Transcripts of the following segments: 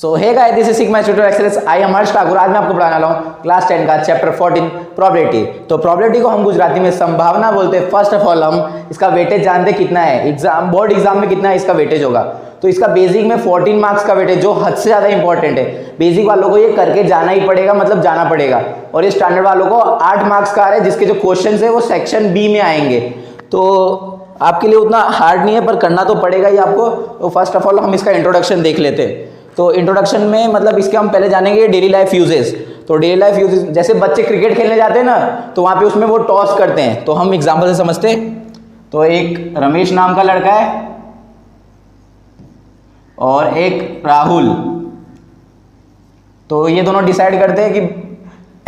So hey guys, this is Sigma Tutor Excellence. I am Harsh Thakur. आज मैं आपको पढ़ाने वाला हूँ क्लास 10 का चैप्टर 14 प्रोबेबिलिटी। तो प्रोबेबिलिटी को हम गुजराती में संभावना बोलते हैं। फर्स्ट ऑफ ऑल हम इसका वेटेज जानते कितना है, एग्जाम बोर्ड एग्जाम में कितना इसका वेटेज होगा। तो इसका बेसिक में 14 मार्क्स का वेटेज, जो हद से ज़्यादा इंपॉर्टेंट है। बेसिक वालों को ये करके जाना ही पड़ेगा, मतलब जाना पड़ेगा। और ये स्टैंडर्ड वालों को 8 मार्क्स का आ रहा है, जिसके जो क्वेश्चन है वो सेक्शन बी में आएंगे। तो आपके लिए उतना हार्ड नहीं है, पर करना तो पड़ेगा ही आपको। तो फर्स्ट ऑफ ऑल हम इसका इंट्रोडक्शन देख लेते हैं। तो इंट्रोडक्शन में मतलब इसके हम पहले जानेंगे डेली लाइफ यूजेस। तो डेली लाइफ यूजेस, जैसे बच्चे क्रिकेट खेलने जाते हैं ना, तो वहाँ पे उसमें वो टॉस करते हैं। तो हम एग्जाम्पल से समझते हैं। तो एक रमेश नाम का लड़का है और एक राहुल। तो ये दोनों डिसाइड करते हैं कि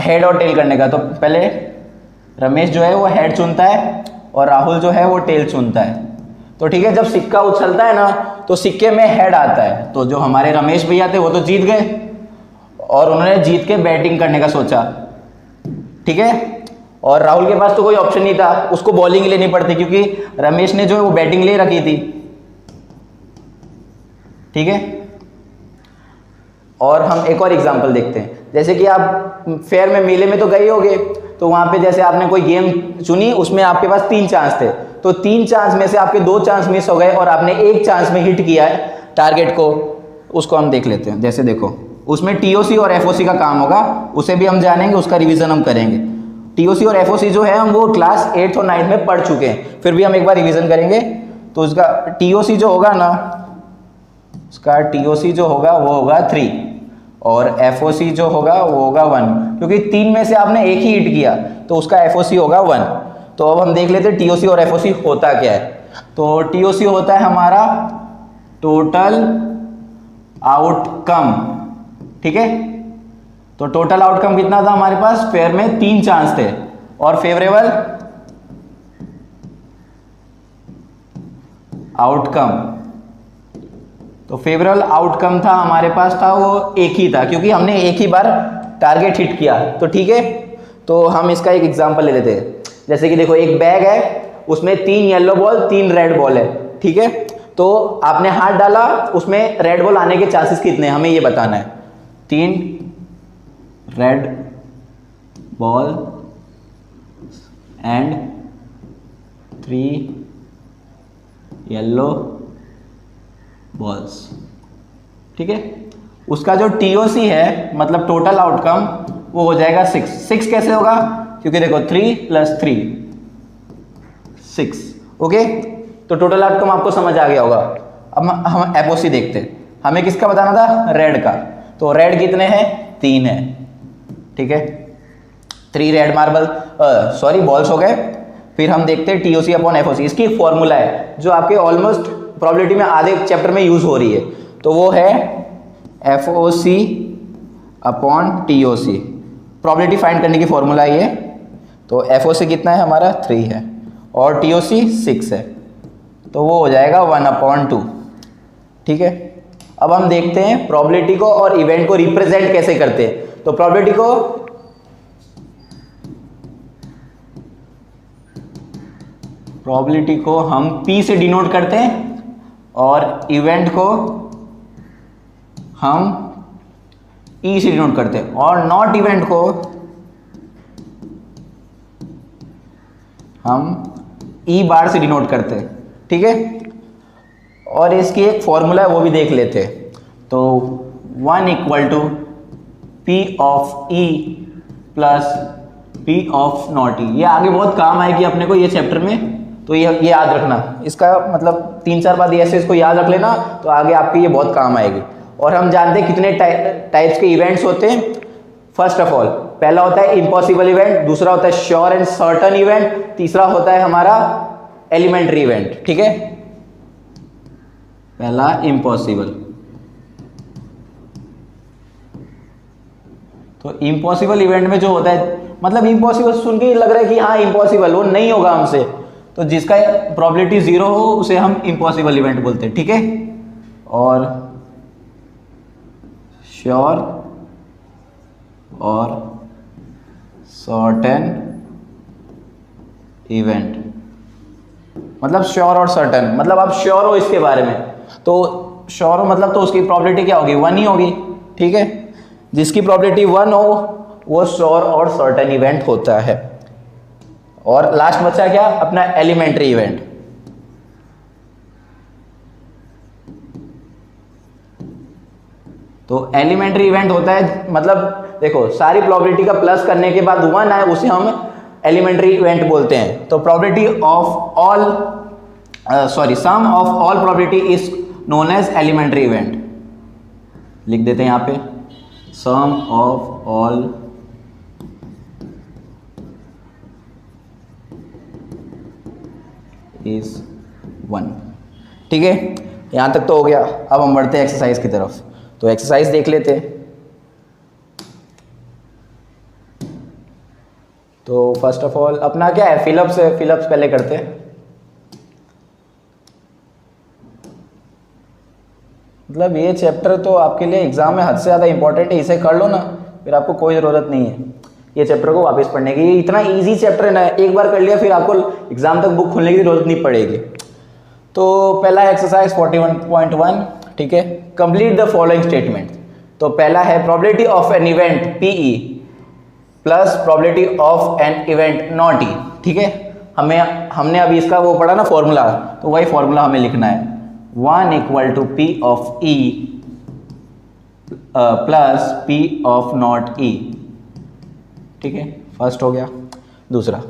हेड और टेल करने का। तो पहले रमेश जो है वो हेड चुनता है और राहुल जो है वो टेल चुनता है। तो ठीक है, जब सिक्का उछलता है ना, तो सिक्के में हेड आता है। तो जो हमारे रमेश भैया थे वो तो जीत गए और उन्होंने जीत के बैटिंग करने का सोचा, ठीक है। और राहुल के पास तो कोई ऑप्शन नहीं था, उसको बॉलिंग लेनी पड़ती, क्योंकि रमेश ने जो है वो बैटिंग ले रखी थी, ठीक है। और हम एक और एग्जांपल देखते हैं। जैसे कि आप फेयर में, मेले में तो गए होगे, तो वहाँ पे जैसे आपने कोई गेम चुनी, उसमें आपके पास 3 चांस थे। तो 3 चांस में से आपके 2 चांस मिस हो गए और आपने 1 चांस में हिट किया है टारगेट को। उसको हम देख लेते हैं। जैसे देखो, उसमें टीओसी और एफओसी का काम होगा, उसे भी हम जानेंगे, उसका रिवीजन हम करेंगे। टीओसी और एफओसी जो है हम वो क्लास 8th और 9th में पढ़ चुके हैं, फिर भी हम एक बार रिविजन करेंगे। तो उसका टीओसी जो होगा ना, उसका टीओसी जो होगा वो होगा 3 और एफओसी जो होगा वो होगा 1, क्योंकि 3 में से आपने एक ही हिट किया, तो उसका एफओसी होगा 1। तो अब हम देख लेते हैं टीओसी और एफओसी होता क्या है। तो टीओसी होता है हमारा टोटल आउटकम, ठीक है। तो टोटल आउटकम कितना था हमारे पास, फेयर में 3 चांस थे और फेवरेबल आउटकम। तो फेवरेबल आउटकम था हमारे पास, था वो एक ही था, क्योंकि हमने एक ही बार टारगेट हिट किया। तो ठीक है, तो हम इसका एक एग्जांपल ले लेते हैं। जैसे कि देखो, एक बैग है, उसमें 3 येलो बॉल 3 रेड बॉल है, ठीक है। तो आपने हाथ डाला, उसमें रेड बॉल आने के चांसेस कितने, हमें ये बताना है। 3 red ball and 3 yellow balls, ठीक है। उसका जो टीओसी है, मतलब टोटल आउटकम, वो हो जाएगा 6। 6 कैसे होगा, क्योंकि देखो 3 + 3 6, ओके। तो टोटल आउटकम आपको समझ आ गया होगा। अब हम एफओसी देखते हैं। हमें किसका बताना था, रेड का। तो रेड कितने हैं, 3 है, ठीक है। 3 रेड मार्बल बॉल्स हो गए। फिर हम देखते हैं टीओसी अपॉन एफओसी। इसकी एक फॉर्मूला है जो आपके ऑलमोस्ट प्रोबेबिलिटी में आधे चैप्टर में यूज हो रही है। तो वो है FOC upon TOC. Probability find करने की फॉर्मूला ये। तो एफओसी कितना है हमारा, 3 है और टीओसी 6 है, तो वो हो जाएगा 1/2, ठीक है। अब हम देखते हैं प्रोबेबिलिटी को और इवेंट को रिप्रेजेंट कैसे करते हैं। तो प्रोबेबिलिटी को हम P से डिनोट करते हैं और इवेंट को हम E से डिनोट करते हैं, और नॉट इवेंट को हम E बार से डिनोट करते हैं, ठीक है। और इसकी एक फॉर्मूला है, वो भी देख लेते हैं। तो 1 = P of E + P of not E। ये आगे बहुत काम आएगी अपने को ये चैप्टर में, तो ये याद रखना। इसका मतलब 3-4 बार ऐसे इसको याद रख लेना, तो आगे आपकी ये बहुत काम आएगी। और हम जानते हैं कितने टाइप्स के इवेंट्स होते हैं। फर्स्ट ऑफ ऑल, पहला होता है इम्पॉसिबल इवेंट, दूसरा होता है श्योर एंड सर्टन इवेंट, तीसरा होता है हमारा एलिमेंट्री इवेंट, ठीक है। पहला इम्पॉसिबल। तो इम्पॉसिबल इवेंट में जो होता है, मतलब इम्पॉसिबल सुन के लग रहा है कि हाँ इम्पॉसिबल, वो नहीं होगा हमसे। तो जिसका प्रोबेबिलिटी 0 हो उसे हम इम्पॉसिबल इवेंट बोलते हैं, ठीक है। और श्योर और सर्टेन इवेंट, मतलब श्योर और सर्टेन, मतलब आप श्योर हो इसके बारे में। तो श्योर हो मतलब तो उसकी प्रोबेबिलिटी क्या होगी, 1 ही होगी, ठीक है। जिसकी प्रोबेबिलिटी 1 हो वो श्योर और सर्टेन इवेंट होता है। और लास्ट बचा क्या, अपना एलिमेंट्री इवेंट। तो एलिमेंट्री इवेंट होता है मतलब देखो सारी प्रोबेबिलिटी का प्लस करने के बाद 1 आए उसे हम एलिमेंट्री इवेंट बोलते हैं। तो probability of all sum of all probability is known as elementary event. लिख देते हैं यहाँ पे सम ऑफ ऑल इज 1, ठीक है। यहां तक तो हो गया। अब हम बढ़ते हैं एक्सरसाइज की तरफ। तो एक्सरसाइज देख लेते हैं। तो फर्स्ट ऑफ ऑल अपना क्या है, फिलअप्स है, फिलअप्स पहले करते हैं। मतलब ये चैप्टर तो आपके लिए एग्जाम में हद से ज़्यादा इंपॉर्टेंट है, इसे कर लो ना फिर आपको कोई ज़रूरत नहीं है ये चैप्टर को वापस पढ़ने की। ये इतना इजी चैप्टर है ना, एक बार कर लिया फिर आपको एग्जाम तक बुक खोलने की जरूरत नहीं पड़ेगी। तो पहला एक्सरसाइज 41.1, ठीक है। Complete the following statement. तो पहला है probability of an event PE plus probability of an event not E, ठीक है। हमने अभी इसका वो पढ़ा ना फॉर्मूला, तो वही फॉर्मूला हमें लिखना है 1 = P of E plus P of not E, ठीक है। फर्स्ट हो गया। दूसरा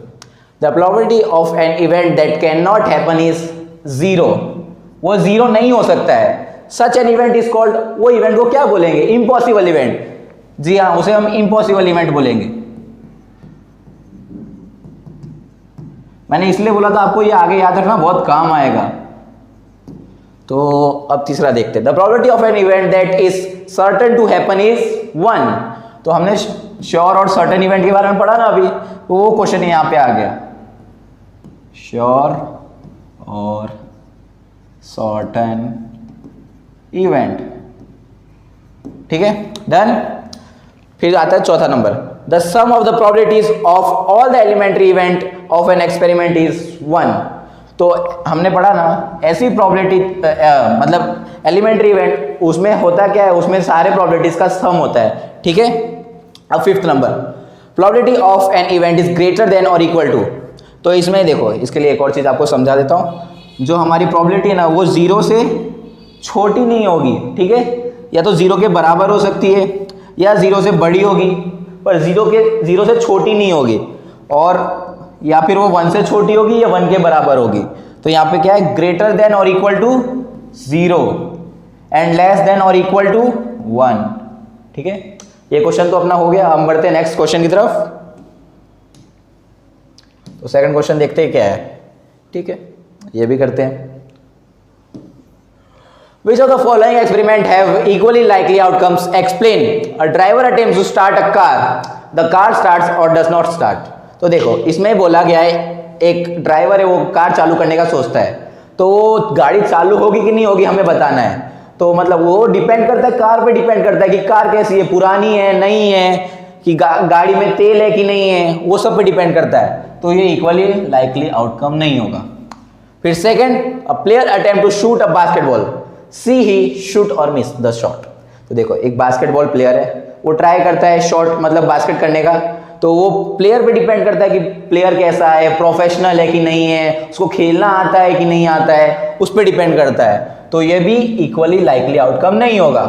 the probability of an event that can not happen is 0। वो 0 नहीं हो सकता है। Such an event is called, वो इवेंट को क्या बोलेंगे, इम्पॉसिबल इवेंट। जी हाँ, उसे हम इम्पॉसिबल इवेंट बोलेंगे। मैंने इसलिए बोला था आपको ये आगे याद रखना बहुत काम आएगा। तो अब तीसरा देखते हैं। The probability of an event that is certain to happen is 1। तो हमने श्योर और सर्टेन इवेंट के बारे में पढ़ा ना अभी, तो वो क्वेश्चन यहां पे आ गया, श्योर और सर्टेन इवेंट, ठीक है। डन। फिर आता है चौथा number, the sum of the probabilities of all the elementary event of an experiment is 1। तो हमने पढ़ा ना ऐसी प्रोबेबिलिटी मतलब एलिमेंट्री इवेंट उसमें होता क्या है, उसमें सारे प्रोबेबिलिटीज का सम होता है, ठीक है। अब fifth number, probability of an event is greater than और इक्वल टू। तो इसमें देखो, इसके लिए एक और चीज़ आपको समझा देता हूँ। जो हमारी प्रोबेबिलिटी है ना वो 0 से छोटी नहीं होगी, ठीक है। या तो 0 के बराबर हो सकती है या 0 से बड़ी होगी, पर 0 से छोटी नहीं होगी। और या फिर वो 1 से छोटी होगी या 1 के बराबर होगी। तो यहाँ पे क्या है, ग्रेटर देन और equal to 0 and less than और इक्वल टू 1, ठीक है। ये क्वेश्चन तो अपना हो गया। हम बढ़ते हैं नेक्स्ट क्वेश्चन की तरफ। तो सेकंड क्वेश्चन देखते हैं क्या है, ठीक है। ये भी करते हैं। Which of the following experiment have equally likely outcomes? Explain. A driver attempts to start a car. The car starts or does not start. तो देखो इसमें बोला गया है एक ड्राइवर है वो कार चालू करने का सोचता है, तो वो गाड़ी चालू होगी कि नहीं होगी हमें बताना है। तो मतलब वो डिपेंड करता है, कार पे डिपेंड करता है कि कार कैसी है, पुरानी है नहीं है, कि गाड़ी में तेल है कि नहीं है, वो सब पे डिपेंड करता है। तो ये इक्वली लाइकली आउटकम नहीं होगा। फिर second, a player attempt to shoot a basketball, she he shoot और मिस द शॉट। तो देखो एक बास्केटबॉल प्लेयर है, वो ट्राई करता है शॉट मतलब बास्केट करने का, तो वो प्लेयर पे डिपेंड करता है कि प्लेयर कैसा है, प्रोफेशनल है कि नहीं है, उसको खेलना आता है कि नहीं आता है, उस पर डिपेंड करता है। तो ये भी इक्वली लाइकली आउटकम नहीं होगा,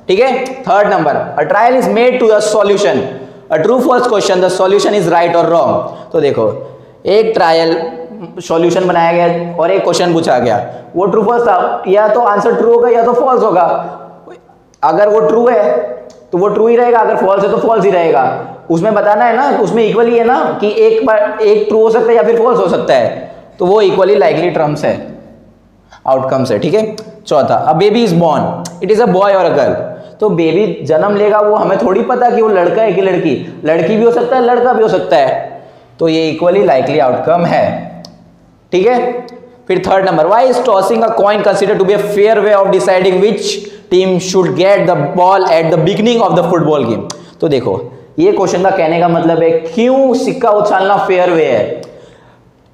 ठीक है। Third number, a trial is made to the solution a true false question, the solution is right और रॉन्ग। तो देखो एक ट्रायल सॉल्यूशन बनाया गया और एक क्वेश्चन पूछा गया, वो ट्रू फॉल्स था, या तो आंसर ट्रू होगा या तो फॉल्स होगा। अगर वो ट्रू है तो वो ट्रू ही रहेगा, अगर फॉल्स है तो फॉल्स ही रहेगा। उसमें बताना है ना, उसमें इक्वली है ना कि एक बार एक ट्रू हो सकता है या फिर फॉल्स हो सकता है, तो वो इक्वली लाइकली टर्म्स है, आउटकम्स है, ठीक है। चौथा, a baby is born, it is a boy और अ गर्ल। तो बेबी जन्म लेगा, वो हमें थोड़ी पता कि वो लड़का है कि लड़की, लड़की भी हो सकता है लड़का भी हो सकता है, तो ये इक्वली लाइकली आउटकम है, ठीक है। फिर third number, why is tossing a coin considered to be a fair way of deciding which team should get the ball at the beginning of the football game. तो देखो ये question का कहने का मतलब है क्यों सिक्का उछालना फेयर वे है।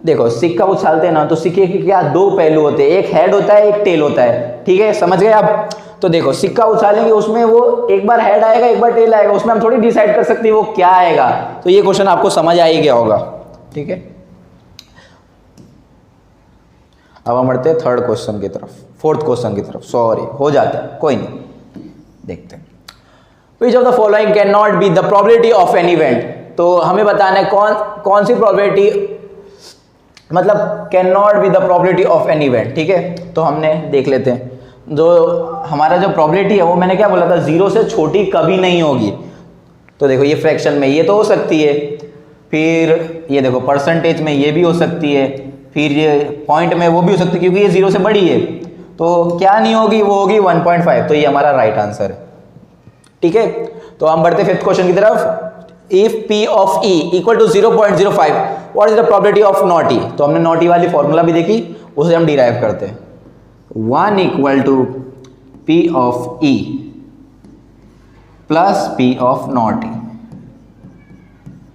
देखो सिक्का उछालते हैं ना, तो सिक्के के क्या दो पहलू होते हैं, एक हेड होता है एक टेल होता है। ठीक है, समझ गए आप? तो देखो सिक्का उछालेंगे, उसमें वो एक बार हेड आएगा एक बार टेल आएगा, उसमें हम थोड़ी डिसाइड कर सकते हैं वो क्या आएगा। तो ये क्वेश्चन आपको समझ आ ही गया होगा, ठीक है। अब हम बढ़ते हैं थर्ड क्वेश्चन की तरफ, फोर्थ क्वेश्चन की तरफ, सॉरी हो जाता है, कोई नहीं, देखते हैं। Which of the following can not be the probability of an event. तो हमें बताना है कौन सी प्रोबेबिलिटी, मतलब can not be the probability of an event, ठीक है। तो हमने देख लेते हैं, जो हमारा जो प्रोबेबिलिटी है वो मैंने क्या बोला था, 0 से छोटी कभी नहीं होगी। तो देखो ये फ्रैक्शन में ये तो हो सकती है, फिर ये देखो परसेंटेज में ये भी हो सकती है, फिर ये पॉइंट में वो भी हो सकती है, क्योंकि ये 0 से बड़ी है। तो क्या नहीं होगी, वो होगी 1.5। तो ये हमारा राइट आंसर है, ठीक है। तो हम बढ़ते फिफ्थ क्वेश्चन की तरफ। If P of E equal to 0.05 what is the probability of not E। तो हमने नॉट E वाली फॉर्मूला भी देखी, उसे हम डिराइव करते हैं। 1 equal to P of E plus P of not E,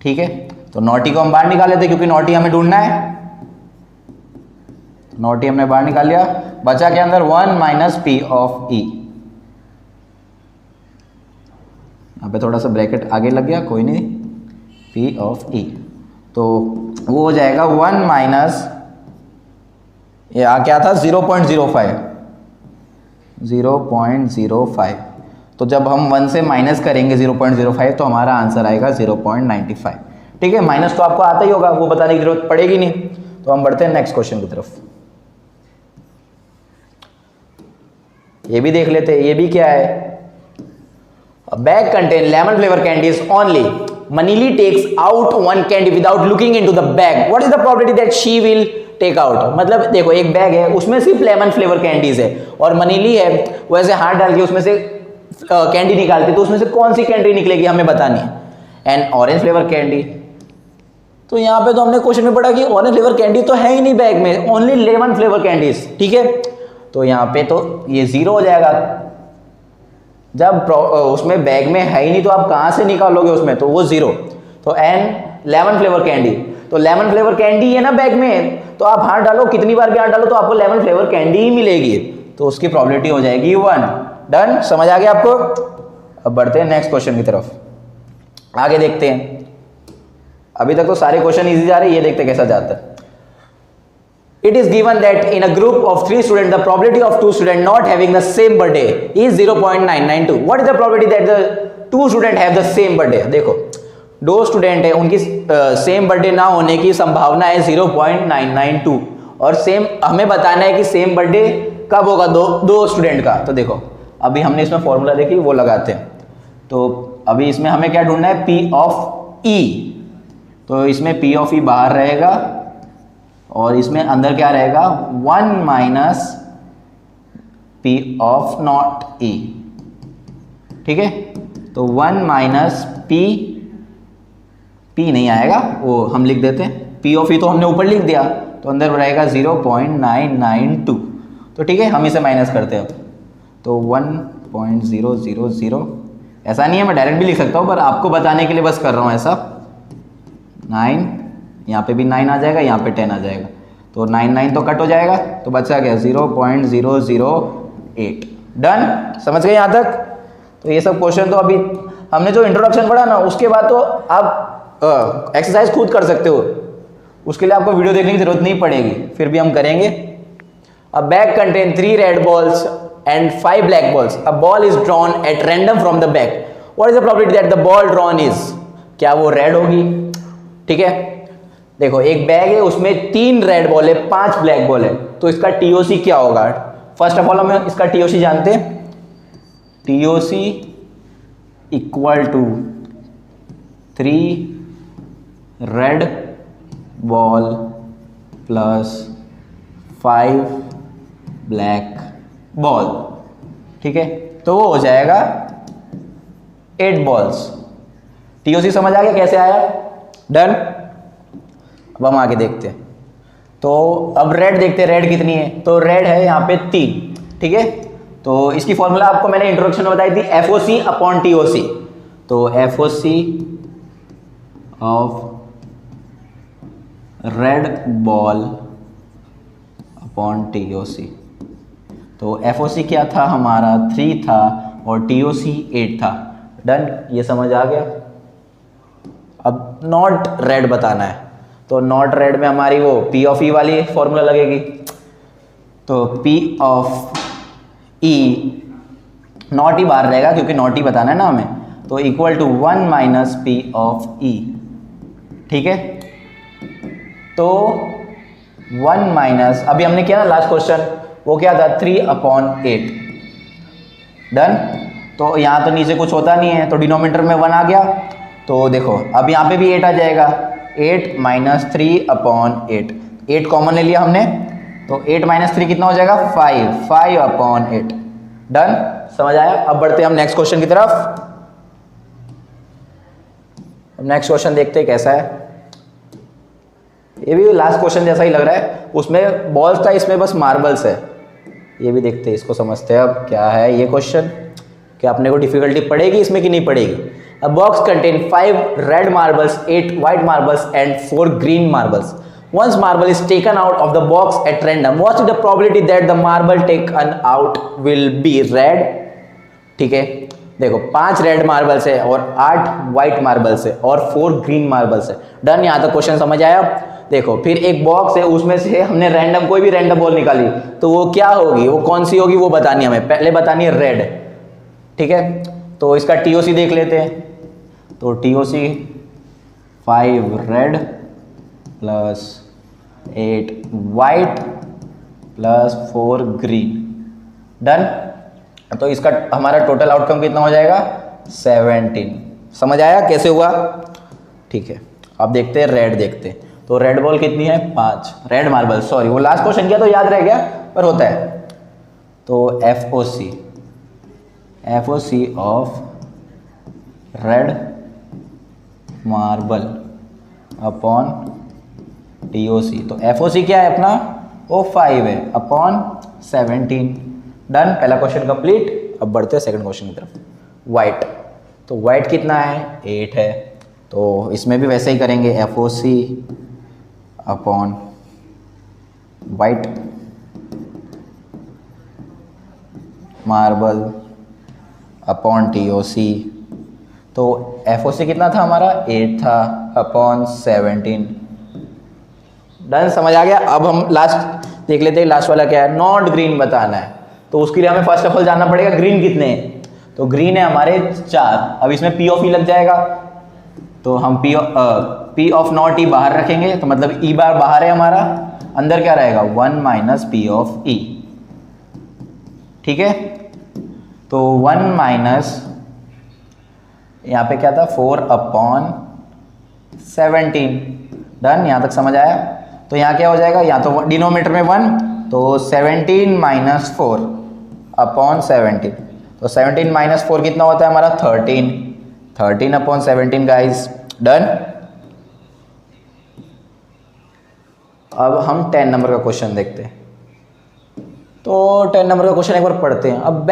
ठीक है। तो नॉट E को हम बाहर निकाल लेते हैं, क्योंकि नॉट E हमें ढूंढना है। नॉट E हमने बाहर निकाल लिया, बचा के अंदर 1 माइनस P ऑफ E। यहाँ पे थोड़ा सा ब्रैकेट आगे लग गया, कोई नहीं, P ऑफ E। तो वो हो जाएगा 1 माइनस, ये आ क्या था 0.05, 0.05। तो जब हम 1 से माइनस करेंगे 0.05 तो हमारा आंसर आएगा 0.95, ठीक है। माइनस तो आपको आता ही होगा, वो बताने की जरूरत पड़ेगी नहीं। तो हम बढ़ते हैं नेक्स्ट क्वेश्चन की तरफ। ये भी देख लेते हैं, ये भी क्या है। A bag contain lemon flavor candies only. Manili takes out one candy without looking into the bag. What is the probability that she will take out? मतलब देखो एक बैग है, उसमें सिर्फ लेमन फ्लेवर कैंडीज है, और मनीली है वो ऐसे हाथ डाल के उसमें से कैंडी निकालती है, तो उसमें से कौन सी कैंडी निकलेगी हमें बतानी है। And orange flavour candy. तो यहाँ पे तो हमने क्वेश्चन में पढ़ा कि ऑरेंज फ्लेवर कैंडी तो है ही नहीं बैग में, ओनली लेमन फ्लेवर कैंडीज, ठीक है। तो यहाँ पे तो ये 0 हो जाएगा। जब उसमें बैग में है ही नहीं तो आप कहाँ से निकालोगे उसमें, तो वो 0। तो एन लेमन फ्लेवर कैंडी, तो लेमन फ्लेवर कैंडी है ना बैग में, तो आप हाथ डालो, कितनी बार भी हाथ डालो तो आपको लेमन फ्लेवर कैंडी ही मिलेगी, तो उसकी प्रोबेबिलिटी हो जाएगी 1। डन, समझ आ गया आपको? अब बढ़ते हैं नेक्स्ट क्वेश्चन की तरफ, आगे देखते हैं। अभी तक तो सारे क्वेश्चन इजी जा रहे हैं, ये देखते कैसा जाता है। It is given that in a group of 3 students, the probability of 2 students not having the same birthday is 0.992. What is the probability that the 2 students have the same birthday? देखो 2 student है, उनकी same birthday ना होने की संभावना है 0.992, और same हमें बताना है कि सेम बर्थडे कब होगा दो स्टूडेंट का। तो देखो अभी हमने इसमें फॉर्मूला देखी, वो लगाते हैं। तो अभी इसमें हमें क्या ढूंढना है, P ऑफ E। तो इसमें P ऑफ E बाहर रहेगा, और इसमें अंदर क्या रहेगा, 1 minus P of not E, ठीक है। तो 1 माइनस P नहीं आएगा, वो हम लिख देते हैं, P ऑफ E तो हमने ऊपर लिख दिया, तो अंदर रहेगा 0.992। तो ठीक है, हम इसे माइनस करते हैं। तो 1.000, ऐसा नहीं है, मैं डायरेक्ट भी लिख सकता हूँ, पर आपको बताने के लिए बस कर रहा हूँ ऐसा। 9, यहाँ पे भी 9 आ जाएगा, यहाँ पे 10 आ जाएगा, तो 9 तो कट हो जाएगा, तो बचा गया 0.008। डन, समझ गए यहाँ तक? तो ये सब क्वेश्चन तो अभी हमने जो इंट्रोडक्शन पढ़ा ना, उसके बाद तो आप एक्सरसाइज खुद कर सकते हो, उसके लिए आपको वीडियो देखने की जरूरत नहीं पड़ेगी, फिर भी हम करेंगे। अ bag contain 3 red balls and 5 black balls. A ball is drawn at random from the bag. What is the probability that the ball drawn is? क्या वो रेड होगी? ठीक है, देखो एक बैग है, उसमें 3 रेड बॉल है, 5 ब्लैक बॉल है, तो इसका टीओसी क्या होगा? फर्स्ट ऑफ ऑल हम इसका टीओसी जानते हैं, TOC equal to 3 red ball plus 5 black ball, ठीक है। तो वो हो जाएगा 8 बॉल्स। टीओसी समझ आ गया कैसे आया? डन। अब हम आगे देखते हैं। तो अब रेड देखते हैं, रेड कितनी है? तो रेड है यहाँ पे 3, ठीक है। तो इसकी फॉर्मूला आपको मैंने इंट्रोडक्शन में बताई थी, FOC अपॉन TOC। तो FOC of red ball upon TOC। तो FOC क्या था हमारा 3 था और TOC 8 था। डन, ये समझ आ गया। अब नॉट रेड बताना है, तो नॉट रेड में हमारी वो P ऑफ E वाली फॉर्मूला लगेगी। तो P ऑफ E नॉट ही बाहर रहेगा क्योंकि नॉट ही बताना है ना हमें, तो equal to 1 minus P of E। ठीक है, तो 1 माइनस, अभी हमने किया ना लास्ट क्वेश्चन, वो क्या था 3/8। डन, तो यहाँ तो नीचे कुछ होता नहीं है तो डिनोमिनेटर में 1 आ गया। तो देखो अब यहाँ पे भी 8 आ जाएगा, 8 माइनस 3/8, 8 कॉमन ले लिया हमने, तो 8 माइनस 3 कितना हो जाएगा 5/8। डन, समझ आया। अब बढ़ते हैं हम नेक्स्ट क्वेश्चन की तरफ। अब नेक्स्ट क्वेश्चन देखते हैं कैसा है। ये भी लास्ट क्वेश्चन जैसा ही लग रहा है, उसमें बॉल्स था, इसमें बस मार्बल्स है। ये भी देखते हैं, इसको समझते हैं अब क्या है ये क्वेश्चन, क्या अपने को डिफिकल्टी पड़ेगी इसमें कि नहीं पड़ेगी। अ box contain 5 red marbles, 8 white marbles and 4 green marbles. Once marble is taken out of the box at random, what is the probability that the marble taken out will be red? ठीक है, देखो 5 red marbles है और 8 white marbles है और 4 green marbles है। Done, यहाँ तक क्वेश्चन समझ आया। देखो फिर एक बॉक्स है, उसमें से हमने रैंडम कोई भी रैंडम बॉल निकाली, तो वो क्या होगी, वो कौन सी होगी वो बतानी है हमें। पहले बतानी है रेड। ठीक है, तो इसका TOC देख लेते हैं। तो TOC 5 red plus 8 white plus 4 green. Done, तो इसका हमारा टोटल आउटकम कितना हो जाएगा 17। समझ आया कैसे हुआ। ठीक है, अब देखते हैं रेड देखते हैं। तो रेड बॉल कितनी है 5 रेड मार्बल, सॉरी वो लास्ट क्वेश्चन किया तो याद रह गया पर होता है। तो FOC of red marble upon TOC, तो FOC क्या है अपना वो 5 है अपॉन 17। डन, पहला क्वेश्चन कंप्लीट। अब बढ़ते हैं सेकंड क्वेश्चन की तरफ। वाइट, तो वाइट कितना है 8 है, तो इसमें भी वैसे ही करेंगे FOC upon white marble upon TOC। तो FOC कितना था हमारा 8 था अपॉन 17। डन, समझ आ गया। अब हम लास्ट देख लेते हैं, लास्ट वाला क्या है, नॉट ग्रीन बताना है। तो उसके लिए हमें फर्स्ट ऑफ ऑल जानना पड़ेगा ग्रीन कितने हैं। तो ग्रीन है हमारे 4। अब इसमें P ऑफ E लग जाएगा, तो हम P ऑफ नॉट E बाहर रखेंगे, तो मतलब E बार बाहर है हमारा, अंदर क्या रहेगा 1 माइनस P ऑफ E। ठीक है, तो 1 माइनस यहाँ पे क्या था 4/17। डन, यहाँ तक समझ आया। तो यहाँ क्या हो जाएगा, यहाँ तो डिनोमिनेटर में 1, तो 17 माइनस 4/17। तो 17 माइनस 4 कितना होता है हमारा 13/17 गाइस। डन, अब हम 10 नंबर का क्वेश्चन देखते हैं। तो 10 नंबर का क्वेश्चन एक बार पढ़ते हैं। अब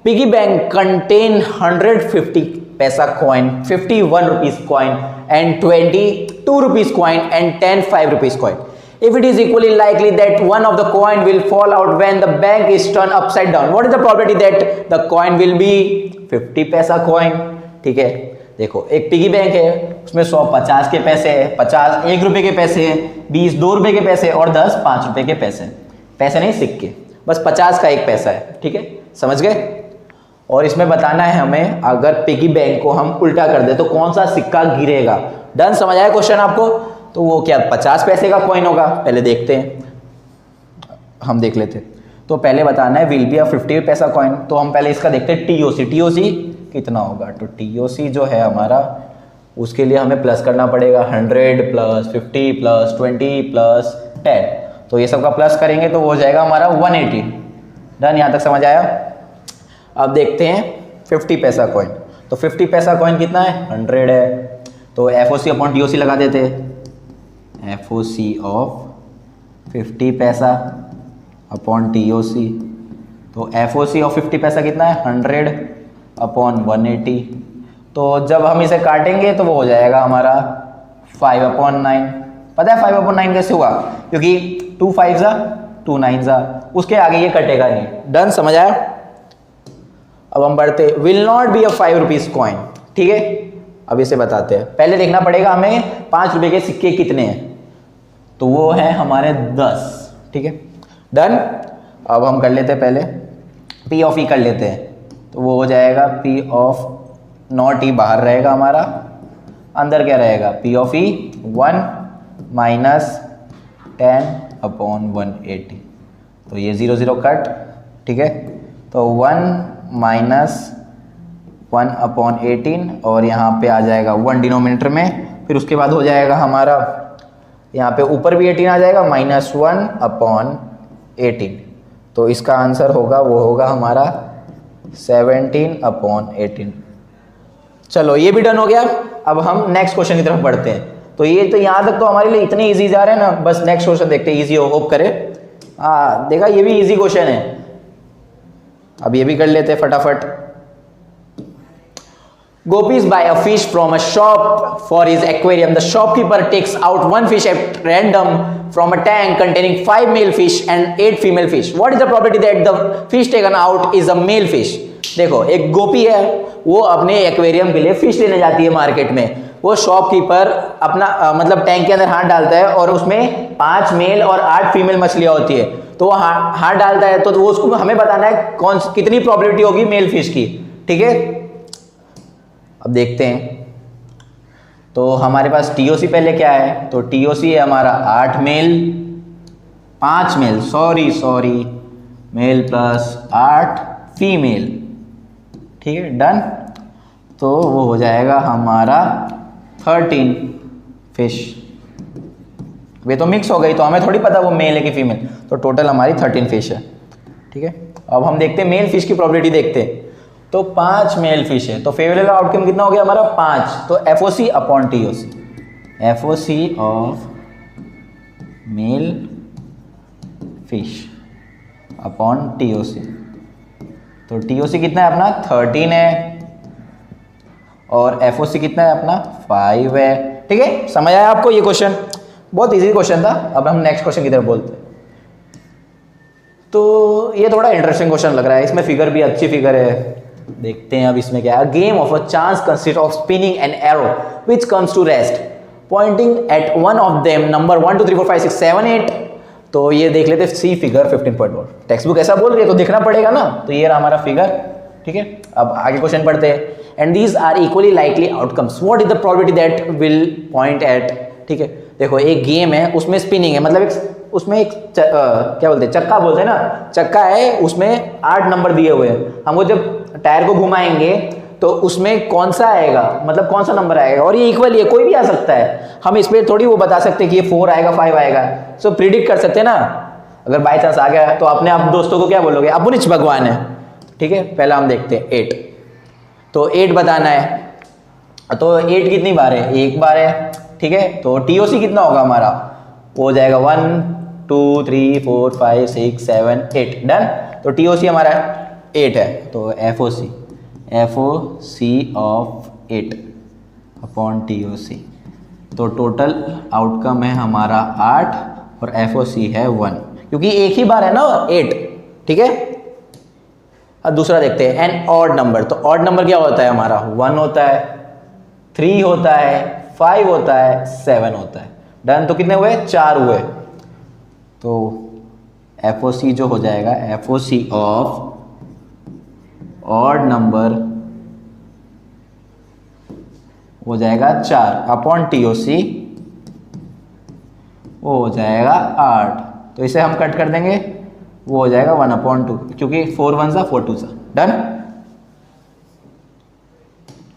पिगी बैंक कंटेन 150 पैसा coin, 51 rupees coin and 22 rupees coin and 10 5 rupees coin. If it is equally likely that one of the coin will fall out when the bank is turned upside down, what is the probability that the coin will be 50 पैसा coin? ठीक है, देखो एक piggy bank है, उसमें 100 50 के पैसे है, 50 1 रुपए के पैसे हैं, 20 2 रुपए के पैसे और 10 5 रुपए के पैसे। पैसे नहीं सिक्के, बस 50 का एक पैसा है। ठीक है, समझ गए। और इसमें बताना है हमें अगर पिगी बैंक को हम उल्टा कर दे तो कौन सा सिक्का गिरेगा। डन, समझ आया क्वेश्चन आपको। तो वो क्या 50 पैसे का कॉइन होगा, पहले देखते हैं, हम देख लेते हैं। तो पहले बताना है विल बी अ 50 पैसा कॉइन, तो हम पहले इसका देखते हैं TOC। TOC कितना होगा, तो TOC जो है हमारा, उसके लिए हमें प्लस करना पड़ेगा 100 प्लस 50 प्लस 20 प्लस 10। तो ये सब का प्लस करेंगे तो वो हो जाएगा हमारा 180। डन, यहाँ तक समझ आया। अब देखते हैं 50 पैसा कॉइन। तो 50 पैसा कॉइन कितना है 100 है, तो FOC अपॉन TOC लगा देते हैं। FOC ऑफ 50 पैसा अपॉन TOC, तो FOC ऑफ 50 पैसा कितना है 100 अपॉन 180। तो जब हम इसे काटेंगे तो वो हो जाएगा हमारा 5/9। पता है 5/9 कैसे हुआ, क्योंकि 2 5 जा 2 9 जा, उसके आगे ये कटेगा नहीं। डन, समझ आया? अब हम बढ़ते, will not be a 5 rupees coin. ठीक है, अब इसे बताते हैं। पहले देखना पड़ेगा हमें 5 रुपए के सिक्के कितने हैं, तो वो है हमारे 10। ठीक है, डन। अब हम कर लेते हैं पहले पी ऑफ ई कर लेते हैं, तो वो हो जाएगा पी ऑफ नॉट ई बाहर रहेगा हमारा, अंदर क्या रहेगा पी ऑफ ई 1 माइनस 10/180, तो ये 0 0 कट। ठीक है, तो 1 माइनस 1/18 और यहाँ पे आ जाएगा 1 डिनोमिनेटर में, फिर उसके बाद हो जाएगा हमारा यहाँ पे ऊपर भी 18 आ जाएगा -1/18, तो इसका आंसर होगा वो होगा हमारा 17/18। चलो ये भी डन हो गया। अब हम नेक्स्ट क्वेश्चन की तरफ बढ़ते हैं। तो ये तो यहाँ तक तो हमारे लिए इतने इजी जा रहे हैं ना, बस नेक्स्ट क्वेश्चन देखते हैं, इजी हो, होप करे। हाँ देखा, ये भी इजी क्वेश्चन है। अब ये भी कर लेते हैं फटाफट। Gopis buy a fish from a shop for his aquarium. The shopkeeper takes out 1 fish at random from a tank containing 5 male fish and 8 female fish. What is the probability that the fish taken out is a male fish? देखो, एक गोपी है, वो अपने aquarium के लिए fish लेने जाती है मार्केट में। वो शॉपकीपर अपना मतलब टैंक के अंदर हाथ डालता है और उसमें 5 मेल और 8 फीमेल मछलियाँ होती है। तो वो हाथ डालता है, तो वो उसको हमें बताना है कितनी प्रोबेबिलिटी होगी मेल फिश की। ठीक है, अब देखते हैं। तो हमारे पास टीओसी पहले क्या है, तो टीओसी है हमारा 8 male 5 male sorry male plus 8 female. ठीक है, डन। तो वो हो जाएगा हमारा 13 फिश। वे तो मिक्स हो गई, तो हमें थोड़ी पता वो मेल है कि फीमेल, तो टोटल हमारी 13 फिश है। ठीक है, अब हम देखते हैं मेल फिश की प्रोबेबिलिटी देखते हैं। तो 5 मेल फिश है, तो फेवरेबल आउटकम कितना हो गया हमारा 5, तो FOC upon TOC, FOC of male fish upon TOC। तो TOC कितना है अपना 13 है और FOC कितना है अपना 5 है। ठीक है, समझ आया आपको ये क्वेश्चन? बहुत इजी क्वेश्चन था। अब हम नेक्स्ट क्वेश्चन की तरफ बोलते हैं। तो ये थोड़ा इंटरेस्टिंग क्वेश्चन लग रहा है, इसमें फिगर भी अच्छी फिगर है। देखते हैं अब इसमें क्या है। Game of a chance consist of spinning an arrow which comes to rest pointing at one of them number 1 2 3 4 5 6 7 8। तो ये देख लेते सी फिगर 15.1। टेक्स्ट बुक ऐसा बोल रही है तो देखना पड़ेगा ना, तो ये रहा हमारा फिगर। ठीक है, अब आगे क्वेश्चन पढ़ते हैं। And these are equally likely outcomes, what is the probability that will point at. ठीक है, देखो एक गेम है, उसमें स्पिनिंग है, मतलब उसमें एक क्या बोलते हैं, चक्का बोलते हैं ना, चक्का है, उसमें 8 नंबर दिए हुए हैं। हमको जब टायर को घुमाएंगे तो उसमें कौन सा आएगा, मतलब कौन सा नंबर आएगा, और ये इक्वल है, कोई भी आ सकता है। हम इस पर थोड़ी वो बता सकते हैं कि ये 4 आएगा 5 आएगा, सो प्रिडिक्ट कर सकते हैं ना। अगर बाई चांस आ गया तो अपने आप दोस्तों को क्या बोलोगे, अपुनिच भगवान है। ठीक है, पहला हम देखते हैं 8। तो 8 बताना है, तो 8 कितनी बार है, 1 बार है। ठीक है, तो TOC कितना होगा हमारा, वो हो जाएगा 1 2 3 4 5 6 7 8। डन। तो TOC हमारा 8 है, तो FOC ऑफ 8 अपॉन TOC। तो टोटल आउटकम है हमारा 8 और FOC है 1, क्योंकि एक ही बार है ना 8। ठीक है, अब दूसरा देखते हैं एन ऑड नंबर। तो ऑड नंबर क्या होता है हमारा, 1 होता है, 3 होता है, 5 होता है, 7 होता है। डन। तो कितने हुए, 4 हुए। तो FOC जो हो जाएगा, FOC ऑफ ऑड नंबर हो जाएगा 4 अपॉन TOC वो हो जाएगा 8। तो इसे हम कट कर देंगे, वो हो जाएगा 1/2, क्योंकि 4 1 सा 4 2 सा। डन।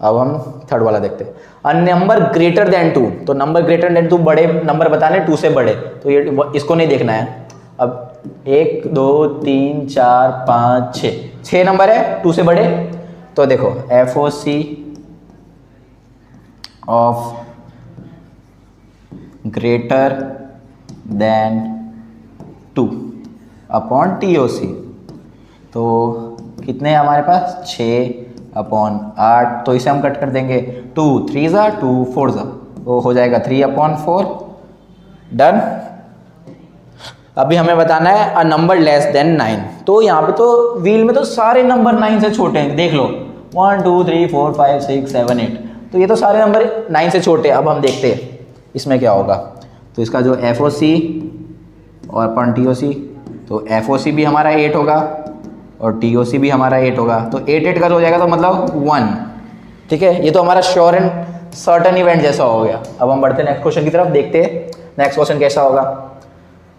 अब हम थर्ड वाला देखते हैं। A number greater than 2। तो नंबर ग्रेटर देन 2, बड़े नंबर बताने 2 से बड़े, तो ये इसको नहीं देखना है। अब 1 2 3 4 5 6 नंबर है 2 से बड़े। तो देखो FOC of greater than 2 upon TOC। तो कितने हैं हमारे पास, 6/8। तो इसे हम कट कर देंगे, 2 3 ज़ा 2 4 ज़ा, वो हो जाएगा 3/4। डन। अभी हमें बताना है अ नंबर लेस देन 9। तो यहाँ पे तो व्हील में तो सारे नंबर 9 से छोटे हैं, देख लो 1 2 3 4 5 6 7 8, तो ये तो सारे नंबर 9 से छोटे हैं। अब हम देखते हैं इसमें क्या होगा। तो इसका जो FOC और अपन TOC, तो FOC भी हमारा 8 होगा और TOC भी हमारा 8 होगा, तो 8 8 का हो जाएगा, तो मतलब 1। ठीक है, ये तो हमारा श्योर एंड सर्टन इवेंट जैसा हो गया। अब हम बढ़ते हैं नेक्स्ट क्वेश्चन की तरफ, देखते हैं नेक्स्ट क्वेश्चन कैसा होगा।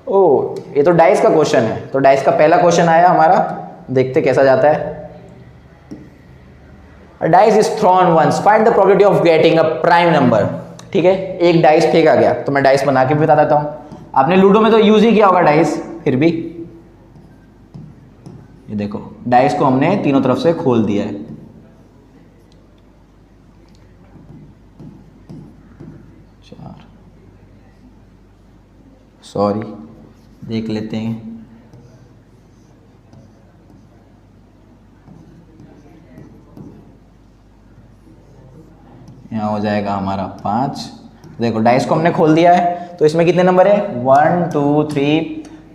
ओ, ये तो डाइस का क्वेश्चन है, तो डाइस का पहला क्वेश्चन आया हमारा, देखते कैसा जाता है। A dice is thrown once, find the probability of getting a prime number। ठीक है, एक डाइस फेंका गया, तो मैं डाइस बना के भी बता देता हूँ। आपने लूडो में तो यूज ही किया होगा डाइस, फिर भी ये देखो डाइस को हमने तीनों तरफ से खोल दिया है। चार, सॉरी, देख लेते हैं। यहाँ हो जाएगा हमारा 5। देखो डाइस को हमने खोल दिया है, तो इसमें कितने नंबर है 1 2 3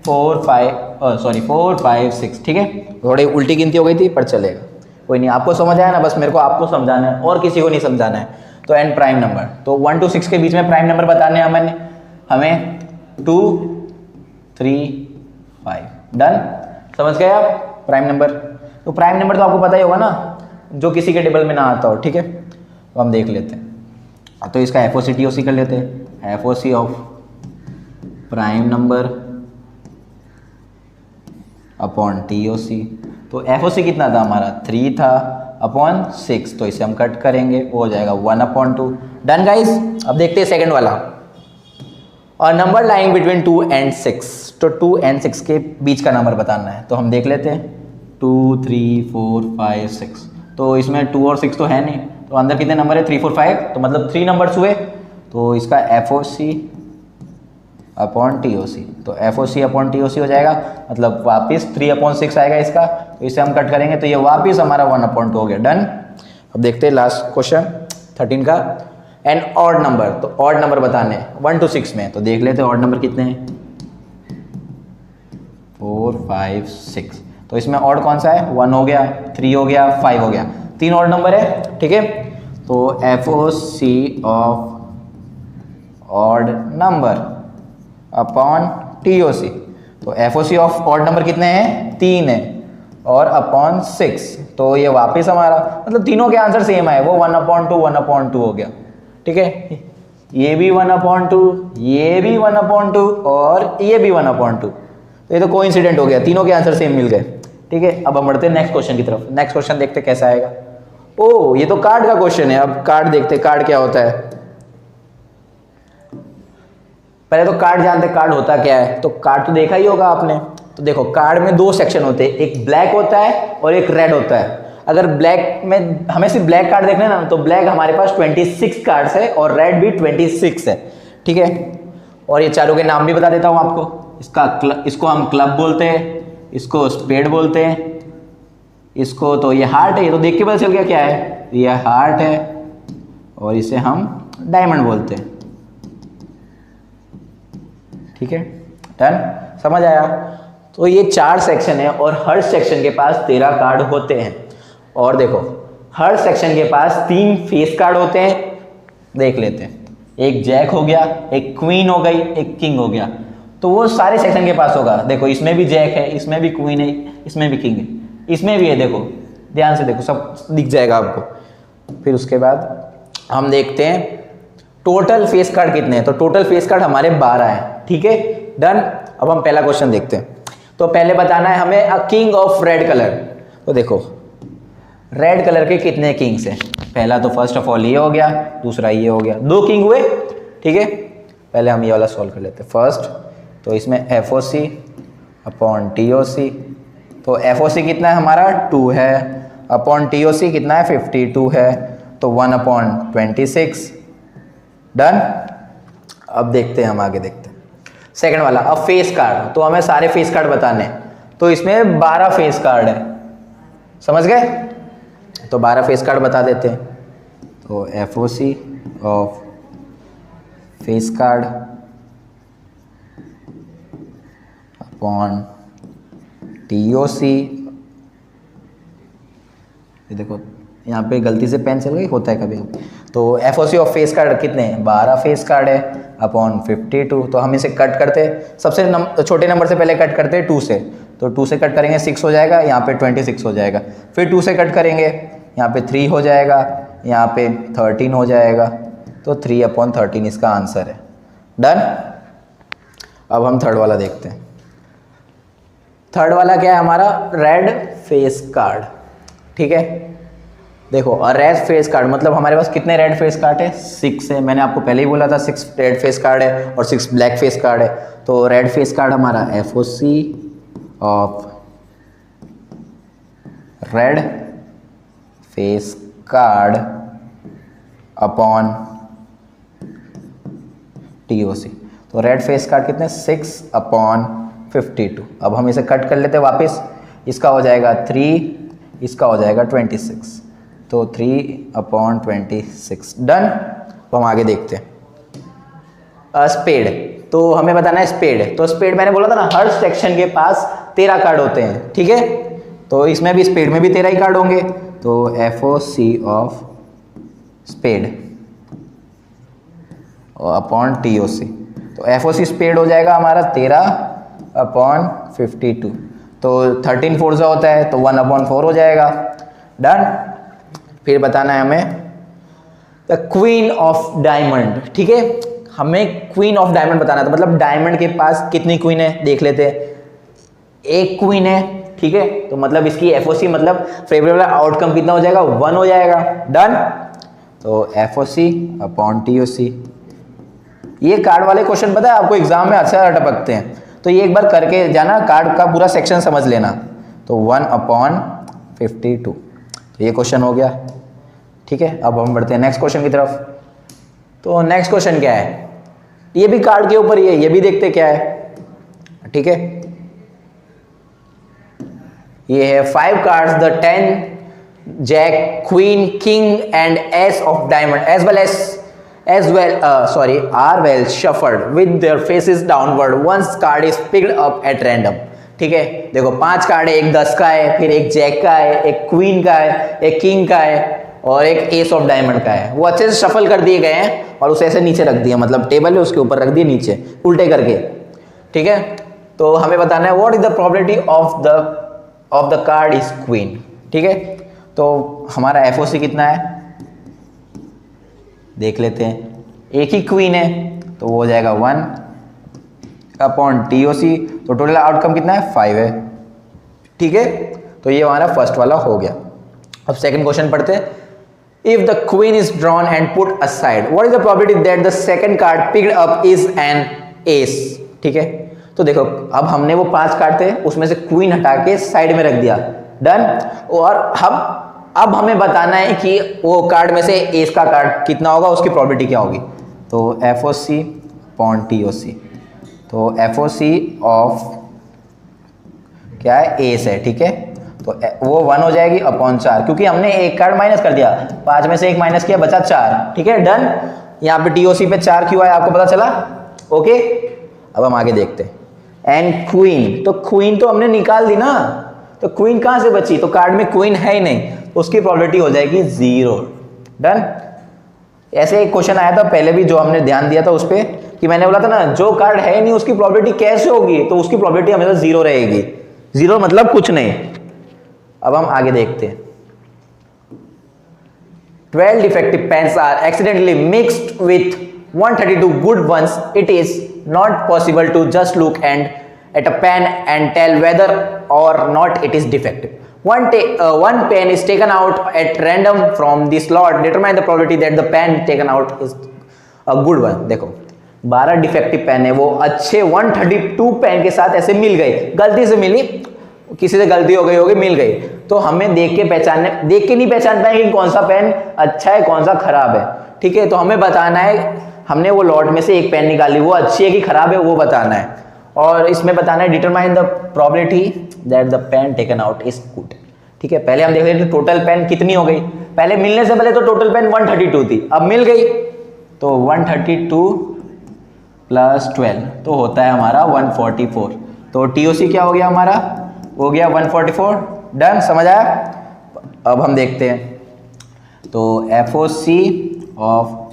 4 5 सॉरी 4 5 6। ठीक है, थोड़ी उल्टी गिनती हो गई थी पर चलेगा, कोई नहीं। आपको समझ आया ना, बस मेरे को आपको समझाना है और किसी को नहीं समझाना है। तो एंड प्राइम नंबर, तो 1 to 6 के बीच में प्राइम नंबर बताने हैं हमें 2 3 5। डन, समझ गए आप प्राइम नंबर। तो प्राइम नंबर तो आपको पता ही होगा ना, जो किसी के टेबल में ना आता हो। ठीक है, तो हम देख लेते हैं। तो इसका FOC TOC कर लेते हैं। FOC of prime number upon TOC। तो FOC कितना था हमारा 3 था अपॉन 6, तो इसे हम कट करेंगे, वो हो जाएगा 1/2। Done guys. अब देखते हैं सेकंड वाला, और नंबर लाइंग बिटवीन 2 and 6। तो 2 and 6 के बीच का नंबर बताना है, तो हम देख लेते हैं 2 3 4 5 6। तो इसमें 2 और 6 तो है नहीं, तो अंदर कितने नंबर है 3 4 5, तो मतलब 3 नंबर्स हुए। तो इसका FOC अपॉन TOC, तो FOC अपॉन TOC हो जाएगा, मतलब वापस 3/6 आएगा इसका, तो इसे हम कट करेंगे, तो ये वापस हमारा 1/2 हो गया। डन। अब देखते हैं लास्ट क्वेश्चन 13 का, एन ऑड नंबर। तो ऑड नंबर बताने 1 to 6 में, तो देख लेते हैं ऑड नंबर कितने हैं 4 5 6। तो इसमें ऑड कौन सा है 1 हो गया, 3 हो गया, 5 हो गया, 3 ऑड नंबर है। ठीक है, तो FOC of odd number upon TOC। तो FOC ऑफ ऑड नंबर कितने हैं 3 है, और अपॉन 6, तो ये वापस हमारा मतलब तीनों के आंसर सेम आए, वो 1/2 1/2 हो गया। ठीक है, ये भी 1/2, ये भी 1/2 और ये भी 1/2, तो ये तो कोइंसिडेंट हो गया, तीनों के आंसर सेम मिल गए। ठीक है, अब हम बढ़ते हैं नेक्स्ट क्वेश्चन की तरफ। नेक्स्ट क्वेश्चन देखते कैसा आएगा। ओ, ये तो कार्ड का क्वेश्चन है। अब कार्ड देखते, कार्ड क्या होता है। पहले तो कार्ड जानते, कार्ड होता क्या है। तो कार्ड तो देखा ही होगा आपने। तो देखो कार्ड में 2 सेक्शन होते हैं, एक ब्लैक होता है और एक रेड होता है। अगर ब्लैक में हमें सिर्फ ब्लैक कार्ड देखना है ना, तो ब्लैक हमारे पास 26 कार्ड्स है और रेड भी 26 है। ठीक है, और ये चारों के नाम भी बता देता हूँ आपको। इसको हम क्लब बोलते हैं, इसको स्पेड बोलते हैं, इसको तो ये हार्ट है, ये तो देख के पता चल गया क्या है, ये हार्ट है, और इसे हम डायमंड बोलते हैं। ठीक है, डन, समझ आया। तो ये 4 सेक्शन है और हर सेक्शन के पास 13 कार्ड होते हैं। और देखो हर सेक्शन के पास 3 फेस कार्ड होते हैं, देख लेते हैं। एक जैक हो गया, एक क्वीन हो गई, एक किंग हो गया, तो वो सारे सेक्शन के पास होगा। देखो इसमें भी जैक है, इसमें भी क्वीन है, इसमें भी किंग है, इसमें भी है, देखो ध्यान से देखो, सब दिख जाएगा आपको। फिर उसके बाद हम देखते हैं टोटल फेस कार्ड कितने हैं। तो टोटल फेस कार्ड हमारे 12 हैं। ठीक है, डन। अब हम पहला क्वेश्चन देखते हैं। तो पहले बताना है हमें a king of red colour. तो देखो रेड कलर के कितने किंग्स हैं। पहला तो फर्स्ट ऑफ ऑल ये हो गया, दूसरा ये हो गया, 2 किंग हुए। ठीक है, पहले हम ये वाला सॉल्व कर लेते हैं फर्स्ट। तो इसमें FOC अपॉन TOC, तो FOC कितना है हमारा 2 है, अपॉन TOC कितना है 52 है, तो 1/26। डन। अब देखते हैं, हम आगे देखते हैं सेकंड वाला। अब फेस कार्ड, तो हमें सारे फेस कार्ड बताने हैं। तो इसमें 12 फेस कार्ड है, समझ गए। तो 12 फेस कार्ड बता देते हैं। तो FOC of face card upon TOC। ये देखो यहाँ पे गलती से पेन चल गई, होता है कभी। तो FOC ऑफ फेस कार्ड कितने, 12 फेस कार्ड है अपॉन 52। तो हम इसे कट करते, सबसे छोटे नंबर से पहले कट करते हैं 2 से। तो 2 से कट करेंगे 6 हो जाएगा, यहाँ पे 26 हो जाएगा। फिर 2 से कट करेंगे, यहाँ पे 3 हो जाएगा, यहाँ पे 13 हो जाएगा। तो 3/13 इसका आंसर है। डन। अब हम थर्ड वाला देखते हैं। थर्ड वाला क्या है हमारा, रेड फेस कार्ड। ठीक है, देखो रेड फेस कार्ड मतलब हमारे पास कितने रेड फेस कार्ड है, 6 है। मैंने आपको पहले ही बोला था 6 रेड फेस कार्ड है और 6 ब्लैक फेस कार्ड है। तो रेड फेस कार्ड हमारा FOC of red face card upon TOC। तो रेड फेस कार्ड कितने, 6/52। अब हम इसे कट कर लेते हैं वापस, इसका हो जाएगा 3, इसका हो जाएगा 26। तो 3/26। डन। तो हम आगे देखते हैं। स्पेड, तो हमें बताना है स्पेड। तो स्पेड मैंने बोला था ना, हर सेक्शन के पास 13 कार्ड होते हैं। ठीक है, तो इसमें भी स्पेड में भी 13 ही कार्ड होंगे। तो FOC of spade upon TOC। तो FOC स्पेड हो जाएगा हमारा 13/52। तो 13 4 होता है, तो 1/4 हो जाएगा। डन। फिर बताना है हमें द क्वीन ऑफ डायमंड। ठीक है, हमें क्वीन ऑफ डायमंड बताना था, मतलब डायमंड के पास कितनी क्वीन है देख लेते हैं। एक क्वीन है। ठीक है, तो मतलब इसकी FOC मतलब फेवरेबल आउटकम कितना हो जाएगा, 1 हो जाएगा। डन। तो FOC अपॉन TOC। ये कार्ड वाले क्वेश्चन पता है आपको एग्जाम में अच्छा टपकते हैं, तो ये एक बार करके जाना, कार्ड का पूरा सेक्शन समझ लेना। तो 1/52। तो ये क्वेश्चन हो गया। ठीक है, अब हम बढ़ते हैं नेक्स्ट क्वेश्चन की तरफ। तो नेक्स्ट क्वेश्चन क्या है, ये भी कार्ड के ऊपर ही है, ये भी देखते क्या है। ठीक है, ये है 5 cards, the 10 jack, queen, king and ace of diamond are well shuffled with their faces downward once card is picked up at random। ठीक है, देखो 5 कार्ड है, एक 10 का है, फिर एक जैक का है, एक क्वीन का है, एक किंग का है और एक एस ऑफ डायमंड का है। वो अच्छे से शफल कर दिए गए हैं और उसे ऐसे नीचे रख दिया, मतलब टेबल है उसके ऊपर रख दिए नीचे उल्टे करके। ठीक है, तो हमें बताना है what is the probability of the card is queen. ठीक है, तो हमारा FOC कितना है देख लेते हैं। एक ही क्वीन है तो वो हो जाएगा 1/TOC। तो टोटल आउटकम कितना है, 5 है। ठीक है, तो ये हमारा फर्स्ट वाला हो गया। अब सेकंड क्वेश्चन पढ़ते हैं। If the queen is drawn and put aside, what is the probability that the second card picked up is an S. ठीक है, तो देखो अब हमने वो 5 कार्ड थे उसमें से क्वीन हटा के साइड में रख दिया। डन। और अब हमें बताना है कि वो कार्ड में से एस का कार्ड कितना होगा, उसकी प्रोबेबिलिटी क्या होगी। तो FOC अपॉन TOC। तो FOC ऑफ क्या है, एस है। ठीक है, तो वो 1 हो जाएगी अपॉन 4, क्योंकि हमने एक कार्ड माइनस कर दिया, 5 में से 1 माइनस किया, बचा 4। ठीक है, डन। यहाँ पे TOC पे 4 क्यों आया आपको पता चला। ओके, अब हम आगे देखते हैं। एंड क्वीन, तो क्वीन तो हमने निकाल दी ना, तो क्वीन कहां से बची, तो कार्ड में क्वीन है ही नहीं, उसकी प्रोबेबिलिटी हो जाएगी 0। डन। ऐसे एक क्वेश्चन आया था पहले भी जो हमने ध्यान दिया था उस पर, कि मैंने बोला था ना जो कार्ड है नहीं उसकी प्रोबेबिलिटी कैसे होगी, तो उसकी प्रोबेबिलिटी हमेशा 0 रहेगी। 0 मतलब कुछ नहीं। अब हम आगे देखते हैं। 12 defective pens are accidentally mixed with 132 good ones. It is not possible to just look at a pen and tell whether or not it is defective. One pen is taken out at random from the slot. Determine the probability that the pen taken out is a good one. देखो 12 defective pen है, वो अच्छे 132 pen के साथ ऐसे मिल गए, गलती से मिली, किसी से गलती हो गई होगी, मिल गई। तो हमें देख के नहीं पहचान पाएंगे कि कौन सा पेन अच्छा है कौन सा खराब है। ठीक है, तो हमें बताना है, हमने वो लॉट में से एक पेन निकाली, वो अच्छी है कि खराब है वो बताना है। और इसमें बताना है determine the probability that the pen taken out is good. ठीक है, पहले हम देख लेते टोटल पेन कितनी हो गई। पहले मिलने से पहले तो टोटल पेन 132 थी, अब मिल गई तो 132 + 12 तो होता है हमारा 144। तो तो TOC क्या हो गया हमारा, हो गया 144। डन, समझ आया। अब हम देखते हैं, तो FOC of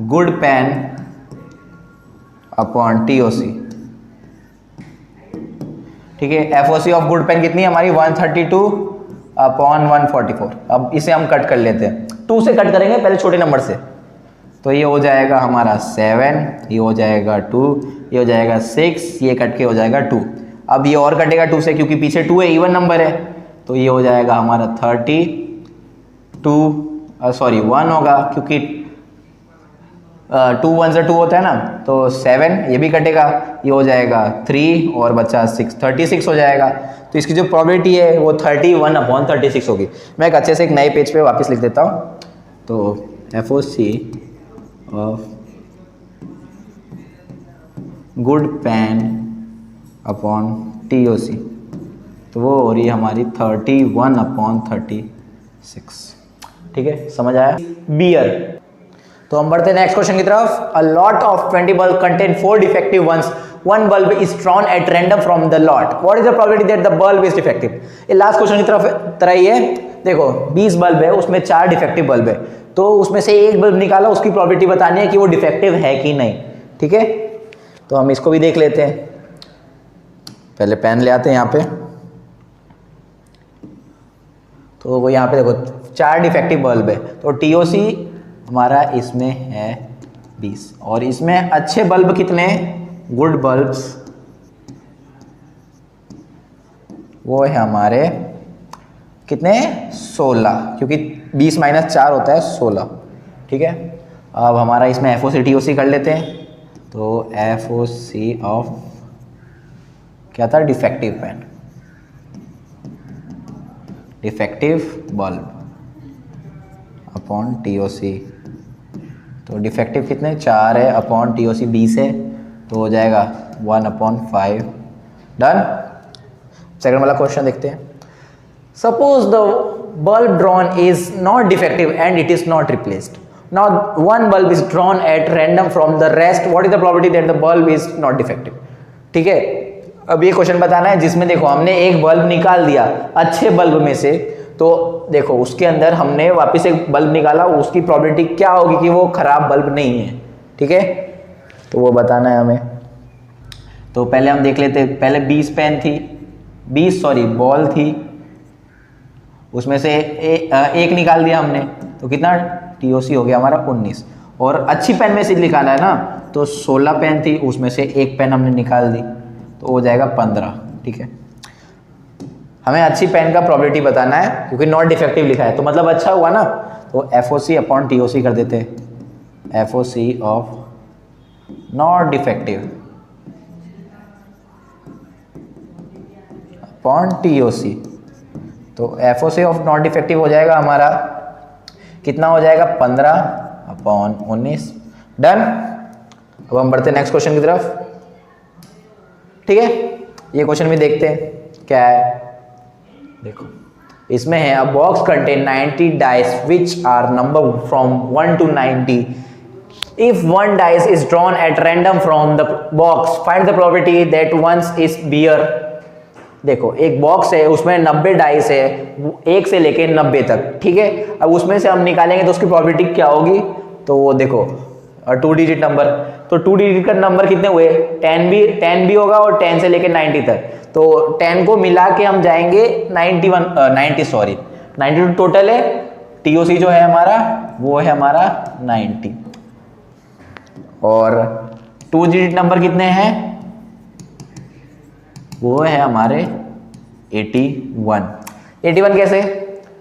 good pen upon TOC, ठीक है। FOC ऑफ गुड पेन कितनी है हमारी, 132 अपॉन 144। अब इसे हम कट कर लेते हैं, 2 से कट करेंगे पहले छोटे नंबर से। तो ये हो जाएगा हमारा 7, ये हो जाएगा 2, ये हो जाएगा 6, ये कट के हो जाएगा 2। अब ये और कटेगा 2 से, क्योंकि पीछे 2 है, इवन नंबर है। तो ये हो जाएगा हमारा 32, सॉरी 1 होगा, क्योंकि 2 1 से 2 होता है ना। तो 7, ये भी कटेगा, ये हो जाएगा 3 और बचा 6, 36 हो जाएगा। तो इसकी जो प्रोबेबिलिटी है वो 31/36 होगी। मैं एक अच्छे से एक नए पेज पे वापस लिख देता हूँ। तो FOC of good pen upon TOC, तो वो हो रही है हमारी 31/36, ठीक है, समझ आया। बियर, तो हम बढ़ते हैं नेक्स्ट क्वेश्चन की तरफ। A lot of 20 bulb contain 4 defective ones, one bulb is drawn at random from the lot, what is the probability that the bulb is defective. ये लास्ट क्वेश्चन की तरह ही है। देखो 20 बल्ब है, उसमें 4 डिफेक्टिव बल्ब है, तो उसमें से एक बल्ब निकाला, उसकी प्रोबेबिलिटी बतानी है कि वो डिफेक्टिव है कि नहीं, ठीक है। तो हम इसको भी देख लेते हैं, पहले पेन ले आते हैं यहाँ पे। तो वो यहाँ पे देखो 4 डिफेक्टिव बल्ब है, तो TOC हमारा इसमें है 20, और इसमें अच्छे बल्ब कितने, गुड बल्ब्स वो है हमारे कितने, 16, क्योंकि 20 - 4 होता है 16, ठीक है। अब हमारा इसमें FOC TOC कर लेते हैं। तो FOC ऑफ क्या था, defective pen, defective bulb upon TOC। तो डिफेक्टिव कितने, 4 है, अपॉन TOC 20 है, तो हो जाएगा 1/5। डन। सेकंड वाला क्वेश्चन देखते हैं। Suppose the bulb drawn is not defective and it is not replaced. Now one bulb is drawn at random from the rest, what is the probability that the bulb is not defective, ठीक है। अब ये question बताना है जिसमें देखो हमने एक बल्ब निकाल दिया अच्छे बल्ब में से, तो देखो उसके अंदर हमने वापस एक बल्ब निकाला, उसकी प्रोबेबिलिटी क्या होगी कि वो खराब बल्ब नहीं है, ठीक है। तो वो बताना है हमें। तो पहले हम देख लेते, पहले 20 पेन थी, 20 बॉल थी, उसमें से एक निकाल दिया हमने, तो कितना TOC हो गया हमारा 19। और अच्छी पेन में से निकाला है ना, तो 16 पेन थी, उसमें से एक पेन हमने निकाल दी, तो हो जाएगा 15, ठीक है। हमें अच्छी पेन का प्रोबेबिलिटी बताना है, क्योंकि नॉट डिफेक्टिव लिखा है, तो मतलब अच्छा हुआ ना। तो FOC अपॉन TOC कर देते हैं। FOC of not defective upon TOC, तो FOC ऑफ नॉट डिफेक्टिव हो जाएगा हमारा कितना, हो जाएगा 15/19। डन। अब हम बढ़ते हैं नेक्स्ट क्वेश्चन की तरफ, ठीक है। ये क्वेश्चन भी देखते हैं क्या है। देखो इसमें है, a box contain 90 dice which are number from 1 to 90। If one dice is drawn at random from the box, find the probability that ones is bear. देखो एक बॉक्स है, उसमें 90 डाइस है, 1 से लेके 90 तक, ठीक है। अब उसमें से हम निकालेंगे तो उसकी प्रोबेबिलिटी क्या होगी, तो वो देखो 2 डिजिट नंबर, तो 2 डिजिट का नंबर कितने हुए, 10 भी होगा, और 10 से लेके 90 तक, तो 10 को मिला के हम जाएंगे 92 टोटल है। TOC जो है हमारा वो है हमारा 90, और 2 डिजिट नंबर कितने हैं, वो है हमारे 81 कैसे,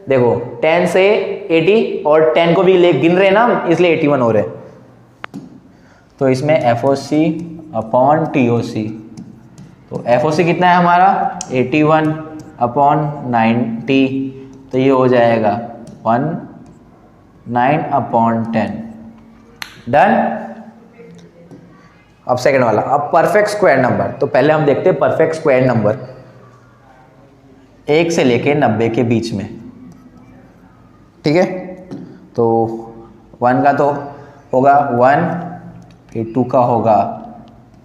देखो 10 से 80 और 10 को भी ले गिन रहे ना, इसलिए 81 हो रहे। तो इसमें FOC अपॉन TOC, तो FOC कितना है हमारा 81/90, तो ये हो जाएगा 19/10। डन। अब सेकंड वाला, अब परफेक्ट स्क्वायर नंबर। तो पहले हम देखते हैं परफेक्ट स्क्वायर नंबर 1 से लेके 90 के बीच में, ठीक है। तो 1 का तो होगा 1, फिर 2 का होगा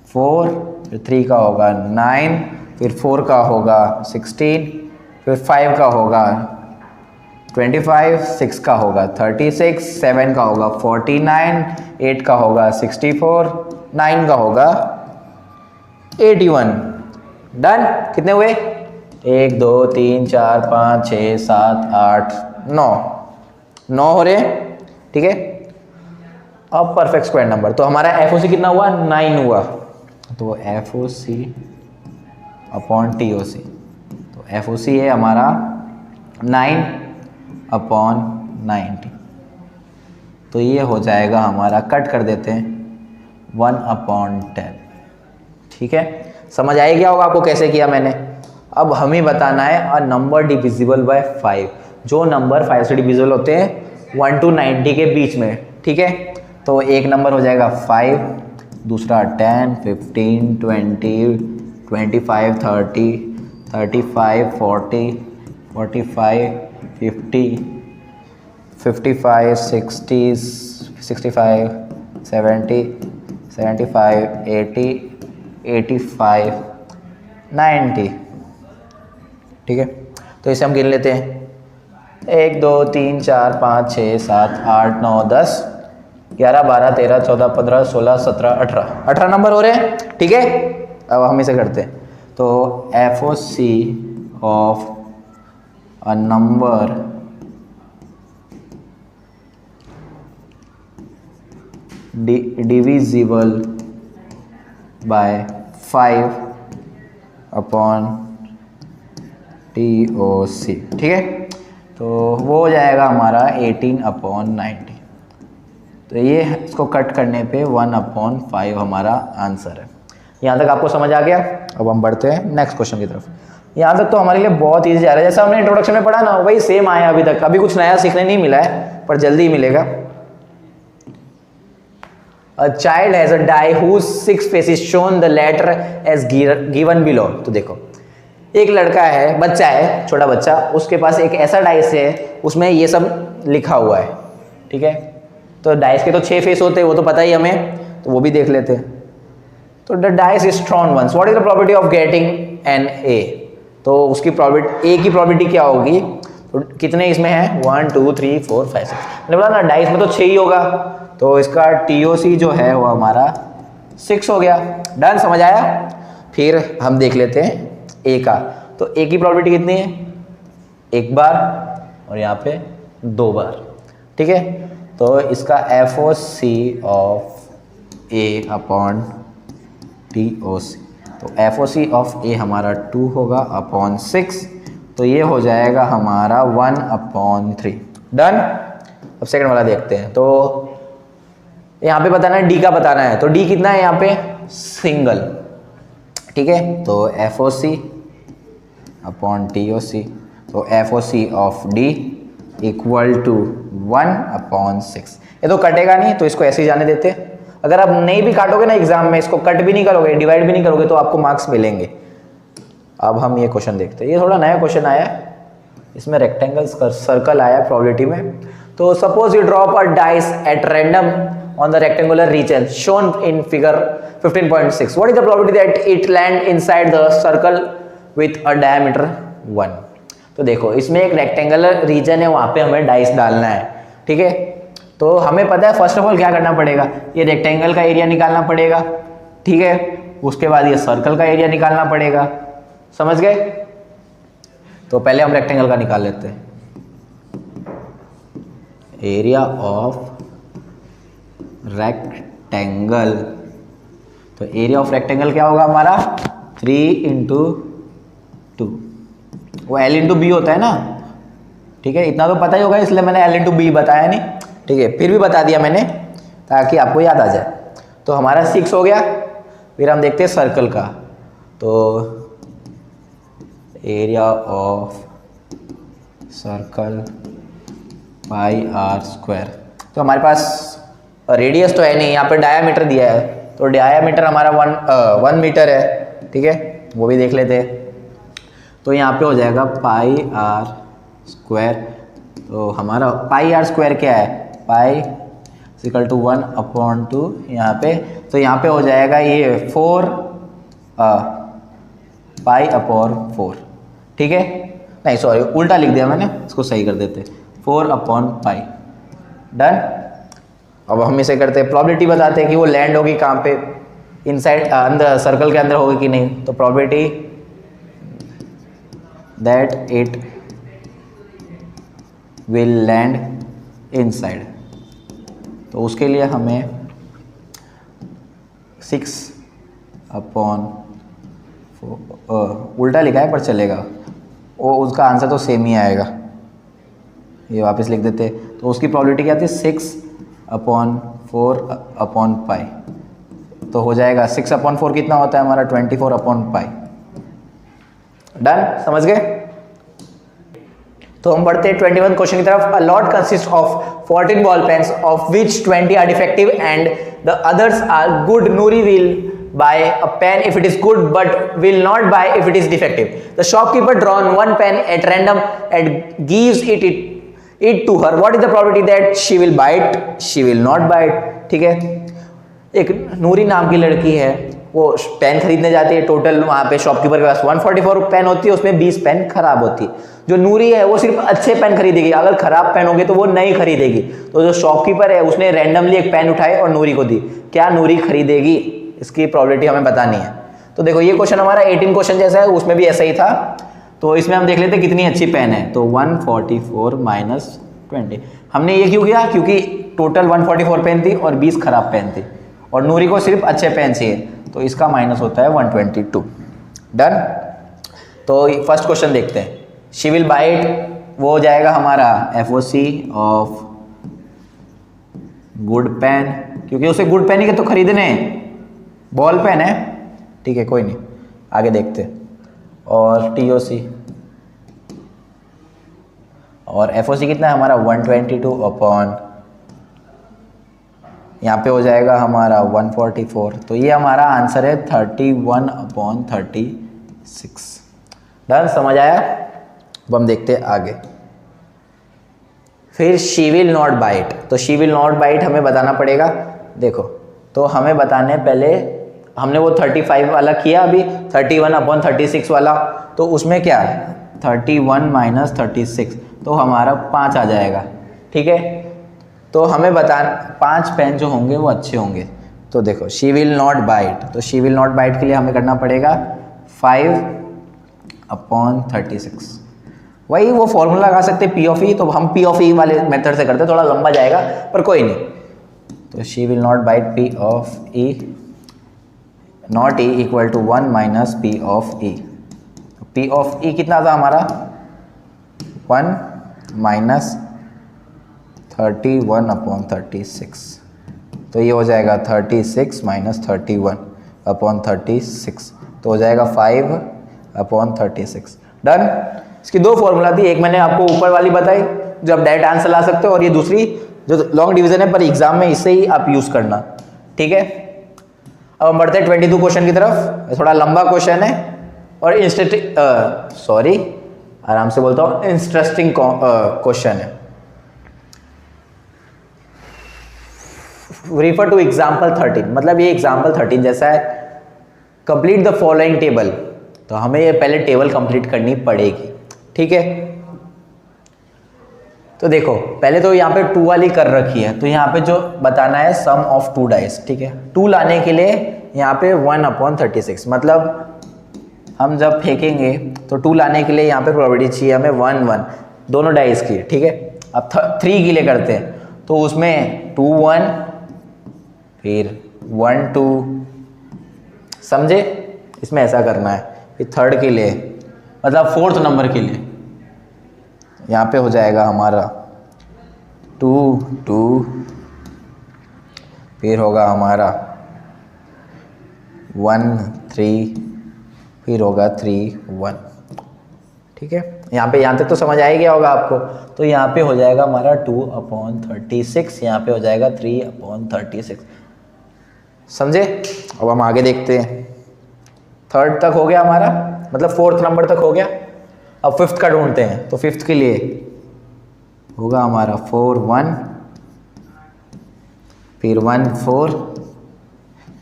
4, फिर 3 का होगा 9, फिर 4 का होगा 16, फिर 5 का होगा 25, 6 का होगा 36, 7 का होगा 49, 8 का होगा 64, 9 का होगा 81। डन। कितने हुए? 1 2 3 4 5 6 7 8 9 9 हो रहे हैं, ठीक है। अब परफेक्ट स्क्वायर नंबर, तो हमारा FOC कितना हुआ? 9 हुआ। तो FOC अपॉन TOC, तो FOC है हमारा 9 अपॉन 90, तो ये हो जाएगा हमारा, कट कर देते हैं 1/10, ठीक है। समझ आए क्या होगा आपको कैसे किया मैंने? अब हमें बताना है अ नंबर डिविजिबल बाय 5, जो नंबर 5 से डिविजिबल होते हैं 1 to 90 के बीच में, ठीक है। तो एक नंबर हो जाएगा 5, दूसरा 10, 15, 20, 25, 30, 35, 40, 45, 50, 55, 60, 65, 70, 75, 80, 85, 90, ठीक है। तो इसे हम गिन लेते हैं 1 2 3 4 5 6 7 8 9 10 11 12 13 14 15 16 17 18 नंबर हो रहे हैं, ठीक है। अब हम इसे करते हैं, तो FOC of a number divisible by 5 upon TOC, ठीक है। तो वो हो जाएगा हमारा 18/90। तो ये इसको कट करने पे 1/5 हमारा आंसर है। यहाँ तक आपको समझ आ गया? अब हम बढ़ते हैं नेक्स्ट क्वेश्चन की तरफ। यहाँ तक तो हमारे लिए बहुत ईजी जा रहा है, जैसा हमने इंट्रोडक्शन में पढ़ा ना वही सेम आया अभी तक, अभी कुछ नया सीखने नहीं मिला है, पर जल्दी ही मिलेगा। A child has a die whose 6 faces shown the letter as given below। तो देखो एक लड़का है, बच्चा है, छोटा बच्चा, उसके पास एक ऐसा डाइस है उसमें ये सब लिखा हुआ है, ठीक है। तो डाइस के तो 6 फेस होते हैं, वो तो पता ही हमें, तो वो भी देख लेते हैं। तो the dice is thrown once, what is the probability of getting an A. तो उसकी प्रोबेबिलिटी, ए की प्रोबेबिलिटी क्या होगी? तो कितने इसमें हैं? 1 2 3 4 5 6। मैंने बोला ना डाइस में तो 6 ही होगा, तो इसका TOC जो है वो हमारा 6 हो गया। डन, समझ आया? फिर हम देख लेते हैं ए का। तो ए की प्रोबेबिलिटी कितनी है? 1 बार और यहाँ पे 2 बार, ठीक है। तो इसका FOC of A upon TOC, तो FOC ऑफ ए हमारा 2 होगा अपॉन 6, तो ये हो जाएगा हमारा 1/3। डन। अब सेकंड वाला देखते हैं। तो यहाँ पे बताना है डी का बताना है, तो डी कितना है यहाँ पे? सिंगल, ठीक है। तो FOC अपॉन TOC, तो FOC of D equal to 1/6। ये तो कटेगा नहीं, तो इसको ऐसे ही जाने देते। अगर आप नहीं भी काटोगे ना एग्जाम में, इसको कट भी नहीं करोगे, डिवाइड भी नहीं करोगे, तो आपको मार्क्स मिलेंगे। अब हम ये क्वेश्चन देखते हैं, ये थोड़ा नया क्वेश्चन आया है, इसमें रेक्टेंगल्स का सर्कल आया प्रोबेबिलिटी में। तो suppose you drop a dice at random on the rectangular region shown in figure 15.6, what is the probability that it land inside the circle with a diameter 1। तो देखो इसमें एक रेक्टेंगुलर रीजन है, वहां पे हमें डाइस डालना है, ठीक है। तो हमें पता है फर्स्ट ऑफ ऑल क्या करना पड़ेगा, ये रेक्टेंगल का एरिया निकालना पड़ेगा, ठीक है। उसके बाद ये सर्कल का एरिया निकालना पड़ेगा, समझ गए। तो पहले हम रेक्टेंगल का निकाल लेते हैं। एरिया ऑफ रेक्टेंगल, तो एरिया ऑफ रेक्टेंगल क्या होगा हमारा? 3 × 2, वो L × B होता है ना, ठीक है। इतना तो पता ही होगा, इसलिए मैंने L × B बताया नहीं, ठीक है। फिर भी बता दिया मैंने ताकि आपको याद आ जाए। तो हमारा 6 हो गया। फिर हम देखते हैं सर्कल का, तो एरिया ऑफ सर्कल πr²। तो हमारे पास रेडियस तो है नहीं, यहाँ पे डायामीटर दिया है, तो डायामीटर हमारा 1 मीटर है, ठीक है। वो भी देख लेते हैं। तो यहाँ पे हो जाएगा πr²। तो हमारा πr² क्या है? पाई = 1/2 यहाँ पे। तो यहाँ पे हो जाएगा ये 4 पाई अपॉन 4, ठीक है, नहीं सॉरी उल्टा लिख दिया मैंने, इसको सही कर देते, 4 अपॉन पाई। डन। अब हम इसे करते हैं, प्रोबेबिलिटी बताते हैं कि वो लैंड होगी कहाँ पे, इनसाइड अंदर सर्कल के अंदर होगी कि नहीं। तो probability that it will land inside, तो उसके लिए हमें 6 अपॉन 4, उल्टा लिखा है पर चलेगा, वो उसका आंसर तो सेम ही आएगा, ये वापस लिख देते। तो उसकी प्रोबेबिलिटी क्या थी, 6 अपॉन 4 अपॉन पाई, तो हो जाएगा 6 अपॉन 4 कितना होता है हमारा, 24 अपॉन पाई। डन, समझ गए। तो हम बढ़ते हैं 21 क्वेश्चन की तरफ। A lot consist of 14 ball pens of which 20 are defective and the others are good. Nuri will buy a pen if it is good but will not buy if it is defective. The shopkeeper drawn one pen at random and gives it to her. What is the probability that she will buy it? She will not buy it. ठीक है, एक नूरी नाम की लड़की है, वो pen खरीदने जाती है। टोटल वहाँ पे शॉपकीपर के पास 144 पेन होती है, उसमें 20 पेन खराब होती है। जो नूरी है वो सिर्फ अच्छे पेन खरीदेगी, अगर खराब पेन होंगे तो वो नहीं खरीदेगी। तो जो शॉपकीपर है उसने रैंडमली एक पेन उठाई और नूरी को दी। क्या नूरी खरीदेगी, इसकी प्रोबेबिलिटी हमें बतानी है। तो देखो ये क्वेश्चन हमारा 18 क्वेश्चन जैसा है, उसमें भी ऐसा ही था। तो इसमें हम देख लेते हैं कितनी अच्छी पेन है। तो 144 माइनस 20, हमने ये क्यों किया, क्योंकि टोटल 144 पेन थी और 20 खराब पेन थी और नूरी को सिर्फ अच्छे पेन चाहिए, तो इसका माइनस होता है 122। डन। तो फर्स्ट क्वेश्चन देखते हैं, शी विल बाय इट, वो हो जाएगा हमारा FOC ऑफ गुड पेन, क्योंकि उसे गुड पेन ही तो खरीदने हैं, बॉल पेन है, ठीक है कोई नहीं, आगे देखते हैं। और TOC और FOC कितना है हमारा 122 अपॉन, यहाँ पे हो जाएगा हमारा 144, तो ये हमारा आंसर है 31 अपॉन 36। डन, समझ आया। अब हम देखते हैं आगे। फिर she will not buy it, तो she will not buy it हमें बताना पड़ेगा। देखो तो हमें बताने, पहले हमने वो 35 वाला किया, अभी 31 अपॉन 36 वाला, तो उसमें क्या है 31 माइनस 36, तो हमारा 5 आ जाएगा, ठीक है। तो हमें बताना 5 पेन जो होंगे वो अच्छे होंगे। तो देखो she will not buy it, तो she will not buy it के लिए हमें करना पड़ेगा 5 अपॉन 36, वही वो फॉर्मूला लगा सकते P ऑफ E, तो हम P ऑफ E वाले मेथड से करते, थोड़ा लंबा जाएगा पर कोई नहीं। तो she will not buy P of E not E equal to 1 minus P of E। P of E कितना था हमारा 1 माइनस 31 अपॉन 36, तो ये हो जाएगा 36 माइनस 31 अपॉन 36, तो हो जाएगा 5 अपॉन 36। डन। इसकी दो फॉर्मूला थी, एक मैंने आपको ऊपर वाली बताई जो आप डायरेक्ट आंसर ला सकते हो, और ये दूसरी जो लॉन्ग डिवीजन है पर एग्जाम में इससे ही आप यूज करना, ठीक है। अब हम बढ़ते हैं 22 क्वेश्चन की तरफ। थोड़ा लंबा क्वेश्चन है और आराम से बोलता हूँ, इंटरेस्टिंग क्वेश्चन है। रिफर टू एग्जाम्पल 13, मतलब ये एग्जाम्पल 13 जैसा है। कंप्लीट द फॉलोइंग टेबल, तो हमें ये पहले टेबल कंप्लीट करनी पड़ेगी, ठीक है। तो देखो पहले तो यहाँ पे 2 वाली कर रखी है, तो यहाँ पे जो बताना है सम ऑफ 2 डाइस, ठीक है। 2 लाने के लिए यहाँ पे 1 अपॉन 36, मतलब हम जब फेंकेंगे तो 2 लाने के लिए यहाँ पे प्रोबेबिलिटी चाहिए हमें 1 1 दोनों डाइस की, ठीक है। अब 3 के लिए करते हैं, तो उसमें 2 1 फिर 1 2, समझे। इसमें ऐसा करना है। फिर थर्ड के लिए, मतलब 4th नंबर के लिए यहाँ पे हो जाएगा हमारा 2 2, फिर होगा हमारा 1 3, फिर होगा 3 1, ठीक है। यहाँ तक तो समझ आ गया होगा आपको। तो यहाँ पे हो जाएगा हमारा 2 अपॉन 36, यहाँ पे हो जाएगा 3 अपॉन 36, समझे। अब हम आगे देखते हैं। 3rd तक हो गया हमारा, मतलब 4th नंबर तक हो गया। अब 5th का ढूंढते हैं, तो 5th के लिए होगा हमारा 4 1, फिर 1 4,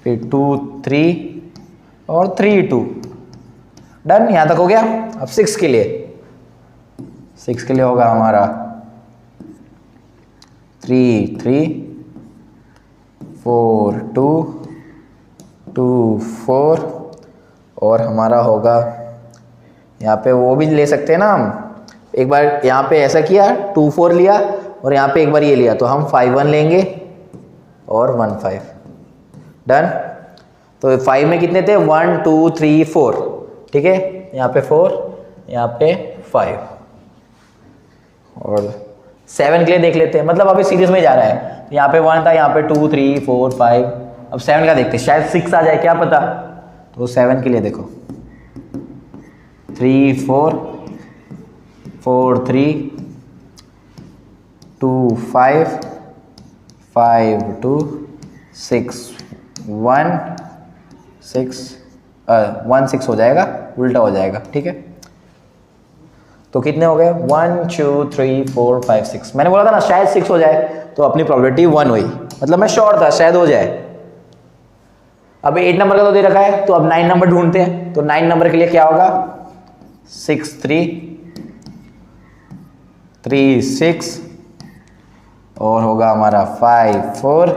फिर 2 3, और 3 2। डन, यहां तक हो गया। अब 6 के लिए, 6 के लिए होगा हमारा 3 3 4 2 2 4 और हमारा होगा यहाँ पे वो भी ले सकते हैं ना हम, एक बार यहाँ पे ऐसा किया 2 4 लिया और यहाँ पे एक बार ये लिया, तो हम 5 1 लेंगे और 1 5। डन। तो 5 में कितने थे, 1 2 3 4, ठीक है, यहाँ पे 4, यहाँ पे 5 और 7 के लिए देख लेते हैं, मतलब अभी सीरीज में जा रहा है। यहाँ पे 1 था, यहाँ पे 2 3 4 5, अब 7 का देखते हैं, शायद 6 आ जाए, क्या पता। तो 7 के लिए देखो 3 4 4 3 2 5 5 2 6 1 6 1 6 हो जाएगा, उल्टा हो जाएगा, ठीक है। तो कितने हो गए, 1 2 3 4 5 6। मैंने बोला था ना शायद 6 हो जाए, तो अपनी प्रोबेबिलिटी 1 हुई, मतलब मैं श्योर था शायद हो जाए। अब 8 नंबर का तो दे रखा है, तो अब 9 नंबर ढूंढते हैं। तो 9 नंबर के लिए क्या होगा, 6 3 3 6 और होगा हमारा 5 4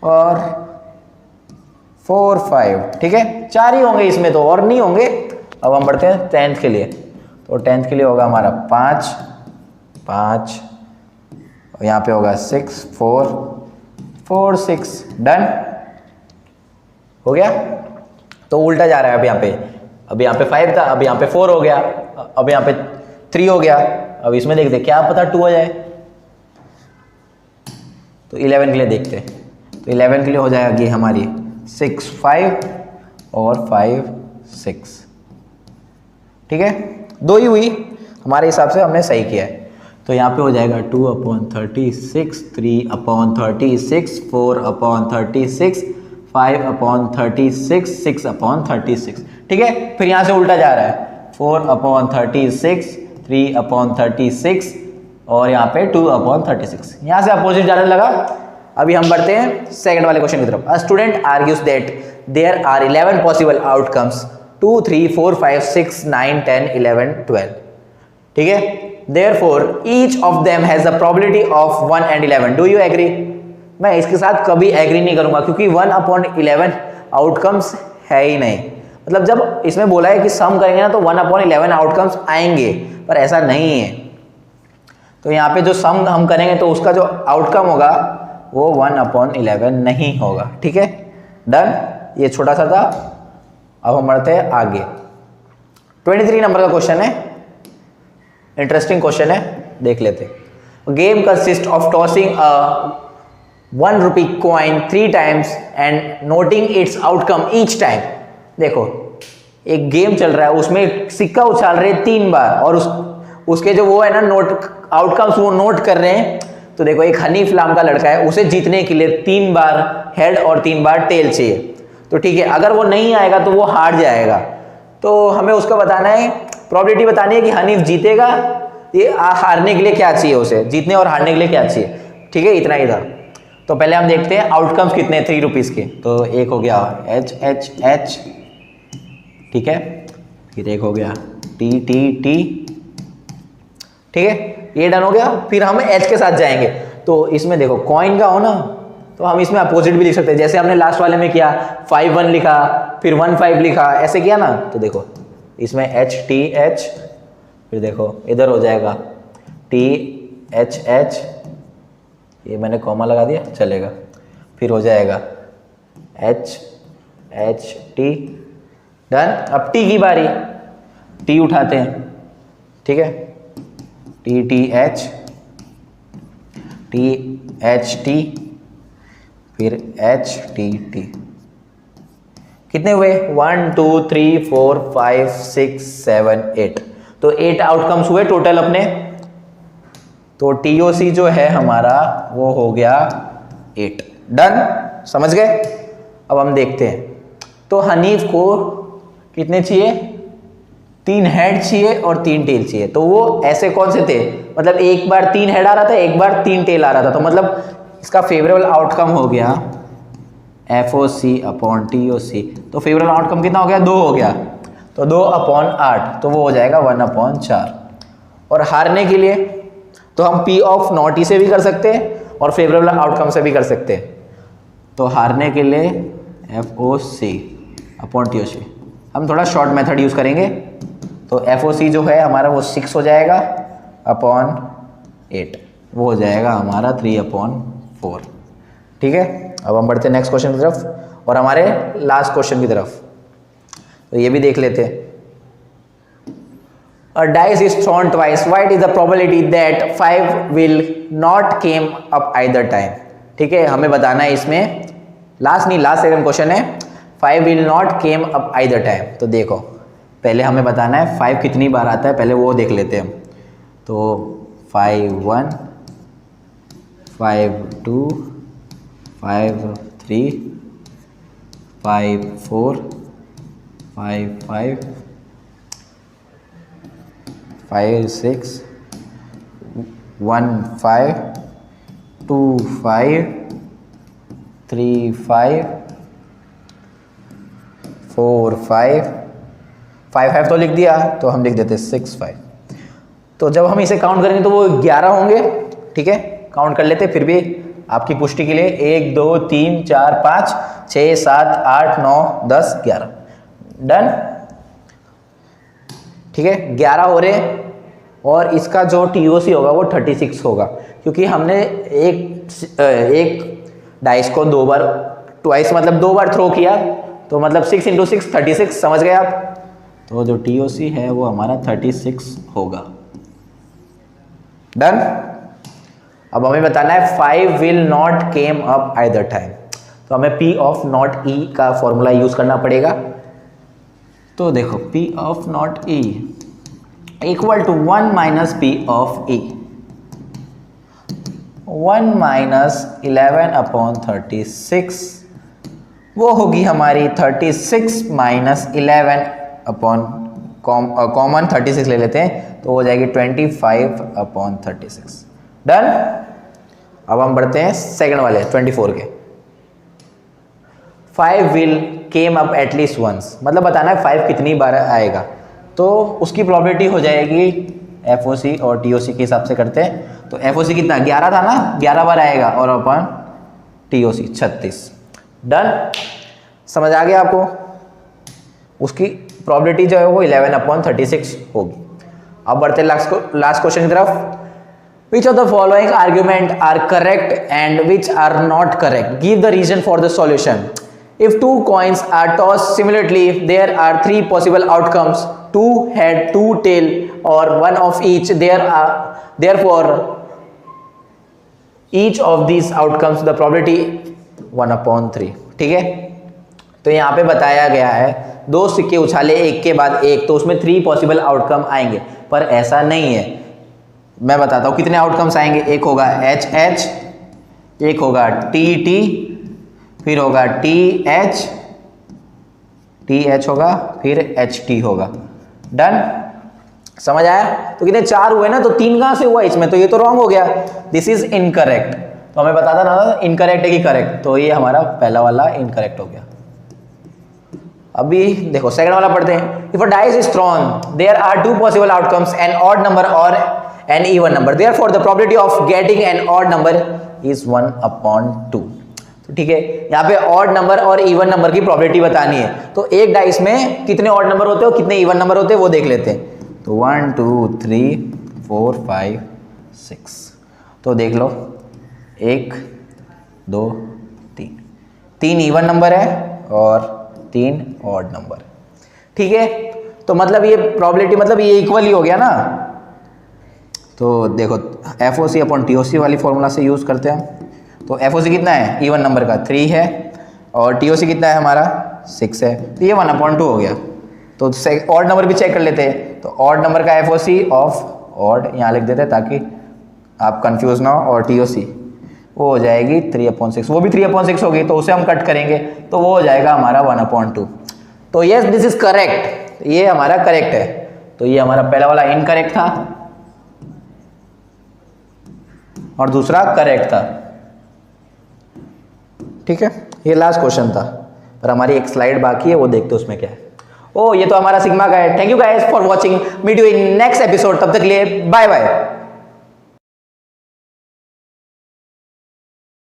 और 4 5, ठीक है। 4 ही होंगे इसमें तो, और नहीं होंगे। अब हम बढ़ते हैं 10th के लिए। तो 10th के लिए होगा हमारा 5 5 और यहाँ पे होगा 6 4 4 6। डन हो गया। तो उल्टा जा रहा है अब यहाँ पे, अब यहाँ पे 5 था, अब यहाँ पे 4 हो गया, अब यहाँ पे 3 हो गया। अब इसमें देखते क्या पता 2 हो जाए। तो 11 के लिए देखते हैं। तो 11 के लिए हो जाएगी हमारी 6 5 और 5 6, ठीक है। 2 ही हुई हमारे हिसाब से, हमने सही किया है। तो यहाँ पे हो जाएगा 2/36 3/36 4/36 5/36 6/36, ठीक है। फिर यहाँ से उल्टा जा रहा है 4/36 3/36 और यहाँ पे 2/36, यहाँ से अपोजिट जाने लगा। अभी हम बढ़ते हैं सेकंड वाले क्वेश्चन की तरफ। A student argues that there are 11 possible outcomes 2 3 4 5 6 9 10 11 12, ठीक है। Therefore each of them has the probability of 1 and 11. Do you agree? मैं इसके साथ कभी एग्री नहीं करूंगा, क्योंकि 1/11 आउटकम्स है ही नहीं। मतलब जब इसमें बोला है कि सम करेंगे ना तो 1/11 आउटकम्स आएंगे, पर ऐसा नहीं है। तो यहाँ पे जो सम हम करेंगे तो उसका जो आउटकम होगा वो 1/11 नहीं होगा, ठीक है। डन, ये छोटा सा था। अब हम बढ़ते हैं आगे। 23 नंबर का क्वेश्चन है, इंटरेस्टिंग क्वेश्चन है, देख लेते हैं। Game consist of tossing a 1 rupee coin 3 times and noting its outcome each time. देखो एक गेम चल रहा है, उसमें सिक्का उछाल रहे 3 बार और उसके जो वो है ना नोट आउटकम्स वो नोट कर रहे हैं। तो देखो एक हनीफ नाम का लड़का है, उसे जीतने के लिए 3 बार हेड और 3 बार टेल चाहिए। तो ठीक है, अगर वो नहीं आएगा तो वो हार जाएगा। तो हमें उसका बताना है, प्रोबेबिलिटी बतानी है कि हनीफ जीतेगा, ये हारने के लिए क्या चाहिए, उसे जीतने और हारने के लिए क्या चाहिए, ठीक है। इतना ही था। तो पहले हम देखते हैं आउटकम्स कितने 3 रुपीज़ के। तो एक हो गया एच एच एच, ठीक है। फिर एक हो गया टी टी टी, ठीक है, ये डन हो गया। फिर हम एच के साथ जाएंगे। तो इसमें देखो कॉइन का हो ना, तो हम इसमें अपोजिट भी लिख सकते हैं, जैसे हमने लास्ट वाले में किया 5 1 लिखा फिर 1 5 लिखा, ऐसे किया ना। तो देखो इसमें एच टी एच, फिर देखो इधर हो जाएगा टी एच एच, ये मैंने कॉमा लगा दिया चलेगा। फिर हो जाएगा एच एच टी, डन। अब टी की बारी, टी उठाते हैं, ठीक है। टी टी एच टी, फिर एच टी टी। कितने हुए 1 2 3 4 5 6 7 8। तो 8 आउटकम्स हुए टोटल अपने। तो टीओसी जो है हमारा वो हो गया 8। डन, समझ गए। अब हम देखते हैं। तो हनीफ को कितने चाहिए, 3 हेड चाहिए और 3 टेल चाहिए। तो वो ऐसे कौन से थे, मतलब एक बार 3 हेड आ रहा था, एक बार 3 टेल आ रहा था। तो मतलब इसका फेवरेबल आउटकम हो गया एफ ओ सी अपॉन टी ओ सी। तो फेवरेबल आउटकम कितना हो गया, 2 हो गया, तो 2/8, तो वो हो जाएगा 1/4। और हारने के लिए तो हम पी ऑफ नॉट ई से भी कर सकते हैं और फेवरेबल आउटकम से भी कर सकते हैं। तो हारने के लिए एफ ओ सी अपॉन टी ओ सी, हम थोड़ा शॉर्ट मेथड यूज़ करेंगे। तो एफ ओ सी जो है हमारा वो 6 हो जाएगा अपॉन 8, वो हो जाएगा हमारा 3/4। ठीक है, अब हम बढ़ते हैं नेक्स्ट क्वेश्चन की तरफ और हमारे लास्ट क्वेश्चन की तरफ। तो ये भी देख लेते हैं। A dice is thrown twice. What is the probability that 5 will not came up either time? ठीक है, हमें बताना है इसमें, लास्ट सेकंड क्वेश्चन है, 5 will not came up either time। तो देखो पहले हमें बताना है 5 कितनी बार आता है, पहले वो देख लेते हैं। तो 5 1, 5 2, 5 3, 5 4, 5 5, 5 6, 1 5, 2 5, 3 5, 4 5, 5 तो लिख दिया, तो हम लिख देते 6 5। तो जब हम इसे काउंट करेंगे तो वो 11 होंगे। ठीक है, काउंट कर लेते फिर भी आपकी पुष्टि के लिए। 1 2 3 4 5 6 7 8 9 10 11, डन। ठीक है, 11 हो रहे, और इसका जो TOC होगा वो 36 होगा, क्योंकि हमने एक डाइस को 2 बार, ट्वाइस मतलब 2 बार थ्रो किया, तो मतलब 6 × 6 36, समझ गए आप। तो जो TOC है वो हमारा 36 होगा, डन। अब हमें बताना है 5 will not came up either time, तो हमें P of not E का फॉर्मूला यूज करना पड़ेगा। तो देखो P of not E equal to 1 minus P of E, 1 minus 11/36, वो होगी हमारी 36 माइनस 11 अपॉन कॉमन 36 ले लेते हैं, तो हो जाएगी 25/36, डन। अब हम बढ़ते हैं सेकंड वाले 24 के। 5 will came up at least once, मतलब बताना है 5 कितनी बार आएगा, तो उसकी प्रोबेबिलिटी हो जाएगी FOC और TOC के हिसाब से करते हैं। तो FOC कितना, 11 था ना, 11 बार आएगा, और अपन TOC 36, डन। समझ आ गया आपको, उसकी प्रोबेबिलिटी जो है वो 11/36 होगी। अब बढ़ते हैं लास्ट क्वेश्चन की तरफ। Which of the following argument are correct and which are not correct? Give the reason for the solution. If 2 coins are tossed similarly, there are 3 possible outcomes: 2 head, 2 tail, or 1 of each. Therefore, each of these outcomes the probability 1/3। ठीक है, तो यहाँ पे बताया गया है 2 सिक्के उछाले एक के बाद एक, तो उसमें 3 पॉसिबल आउटकम आएंगे, पर ऐसा नहीं है। मैं बताता हूँ कितने आउटकम्स आएंगे। एक होगा HH, एक होगा TT, फिर होगा TH होगा, फिर HT होगा, डन। समझ आया। तो कितने 4 हुए ना, तो 3 कहाँ से हुआ इसमें, तो ये तो रॉन्ग हो गया, दिस इज इनकरेक्ट। तो हमें बताता ना इनकरेक्ट है कि करेक्ट, तो ये हमारा पहला वाला इनकरेक्ट हो गया। अभी देखो सेकंड वाला पढ़ते हैं। If a dice is thrown there are 2 possible outcomes, an odd number और an even number, therefore the probability of getting an odd number is 1/2। तो ठीक है, यहाँ पे ऑड नंबर और इवन नंबर की प्रोबेबिलिटी बतानी है। तो एक डाइस में कितने ऑड नंबर होते हैं और कितने इवन नंबर होते हैं वो देख लेते हैं। तो 1 2 3 4 5 6, तो देख लो 1 2 3, 3 इवन नंबर है और 3 ऑड नंबर। ठीक है, तो मतलब ये प्रोबेबिलिटी, मतलब ये इक्वल ही हो गया ना। तो देखो FOC अपॉन TOC वाली फॉर्मूला से यूज़ करते हैं। तो FOC कितना है, इवन नंबर का 3 है, और TOC कितना है हमारा 6 है, तो ये 1/2 हो गया। तो ऑड नंबर भी चेक कर लेते हैं। तो ऑड नंबर का FOC ऑफ ऑड यहाँ लिख देते हैं ताकि आप कंफ्यूज ना हो, और TOC वो हो जाएगी 3/6, वो भी 3/6 होगी, तो उसे हम कट करेंगे तो वो हो जाएगा हमारा 1/2। तो यस दिस इज करेक्ट, ये हमारा करेक्ट है। तो ये हमारा पहला वाला इनकरेक्ट था और दूसरा करेक्ट था। ठीक है, ये लास्ट क्वेश्चन था, पर हमारी एक स्लाइड बाकी है, वो देखते हैं उसमें क्या है। ओ ये तो हमारा सिग्मा का है। Thank you guys for watching, meet you in next episode, तब तक के लिए बाय बाय।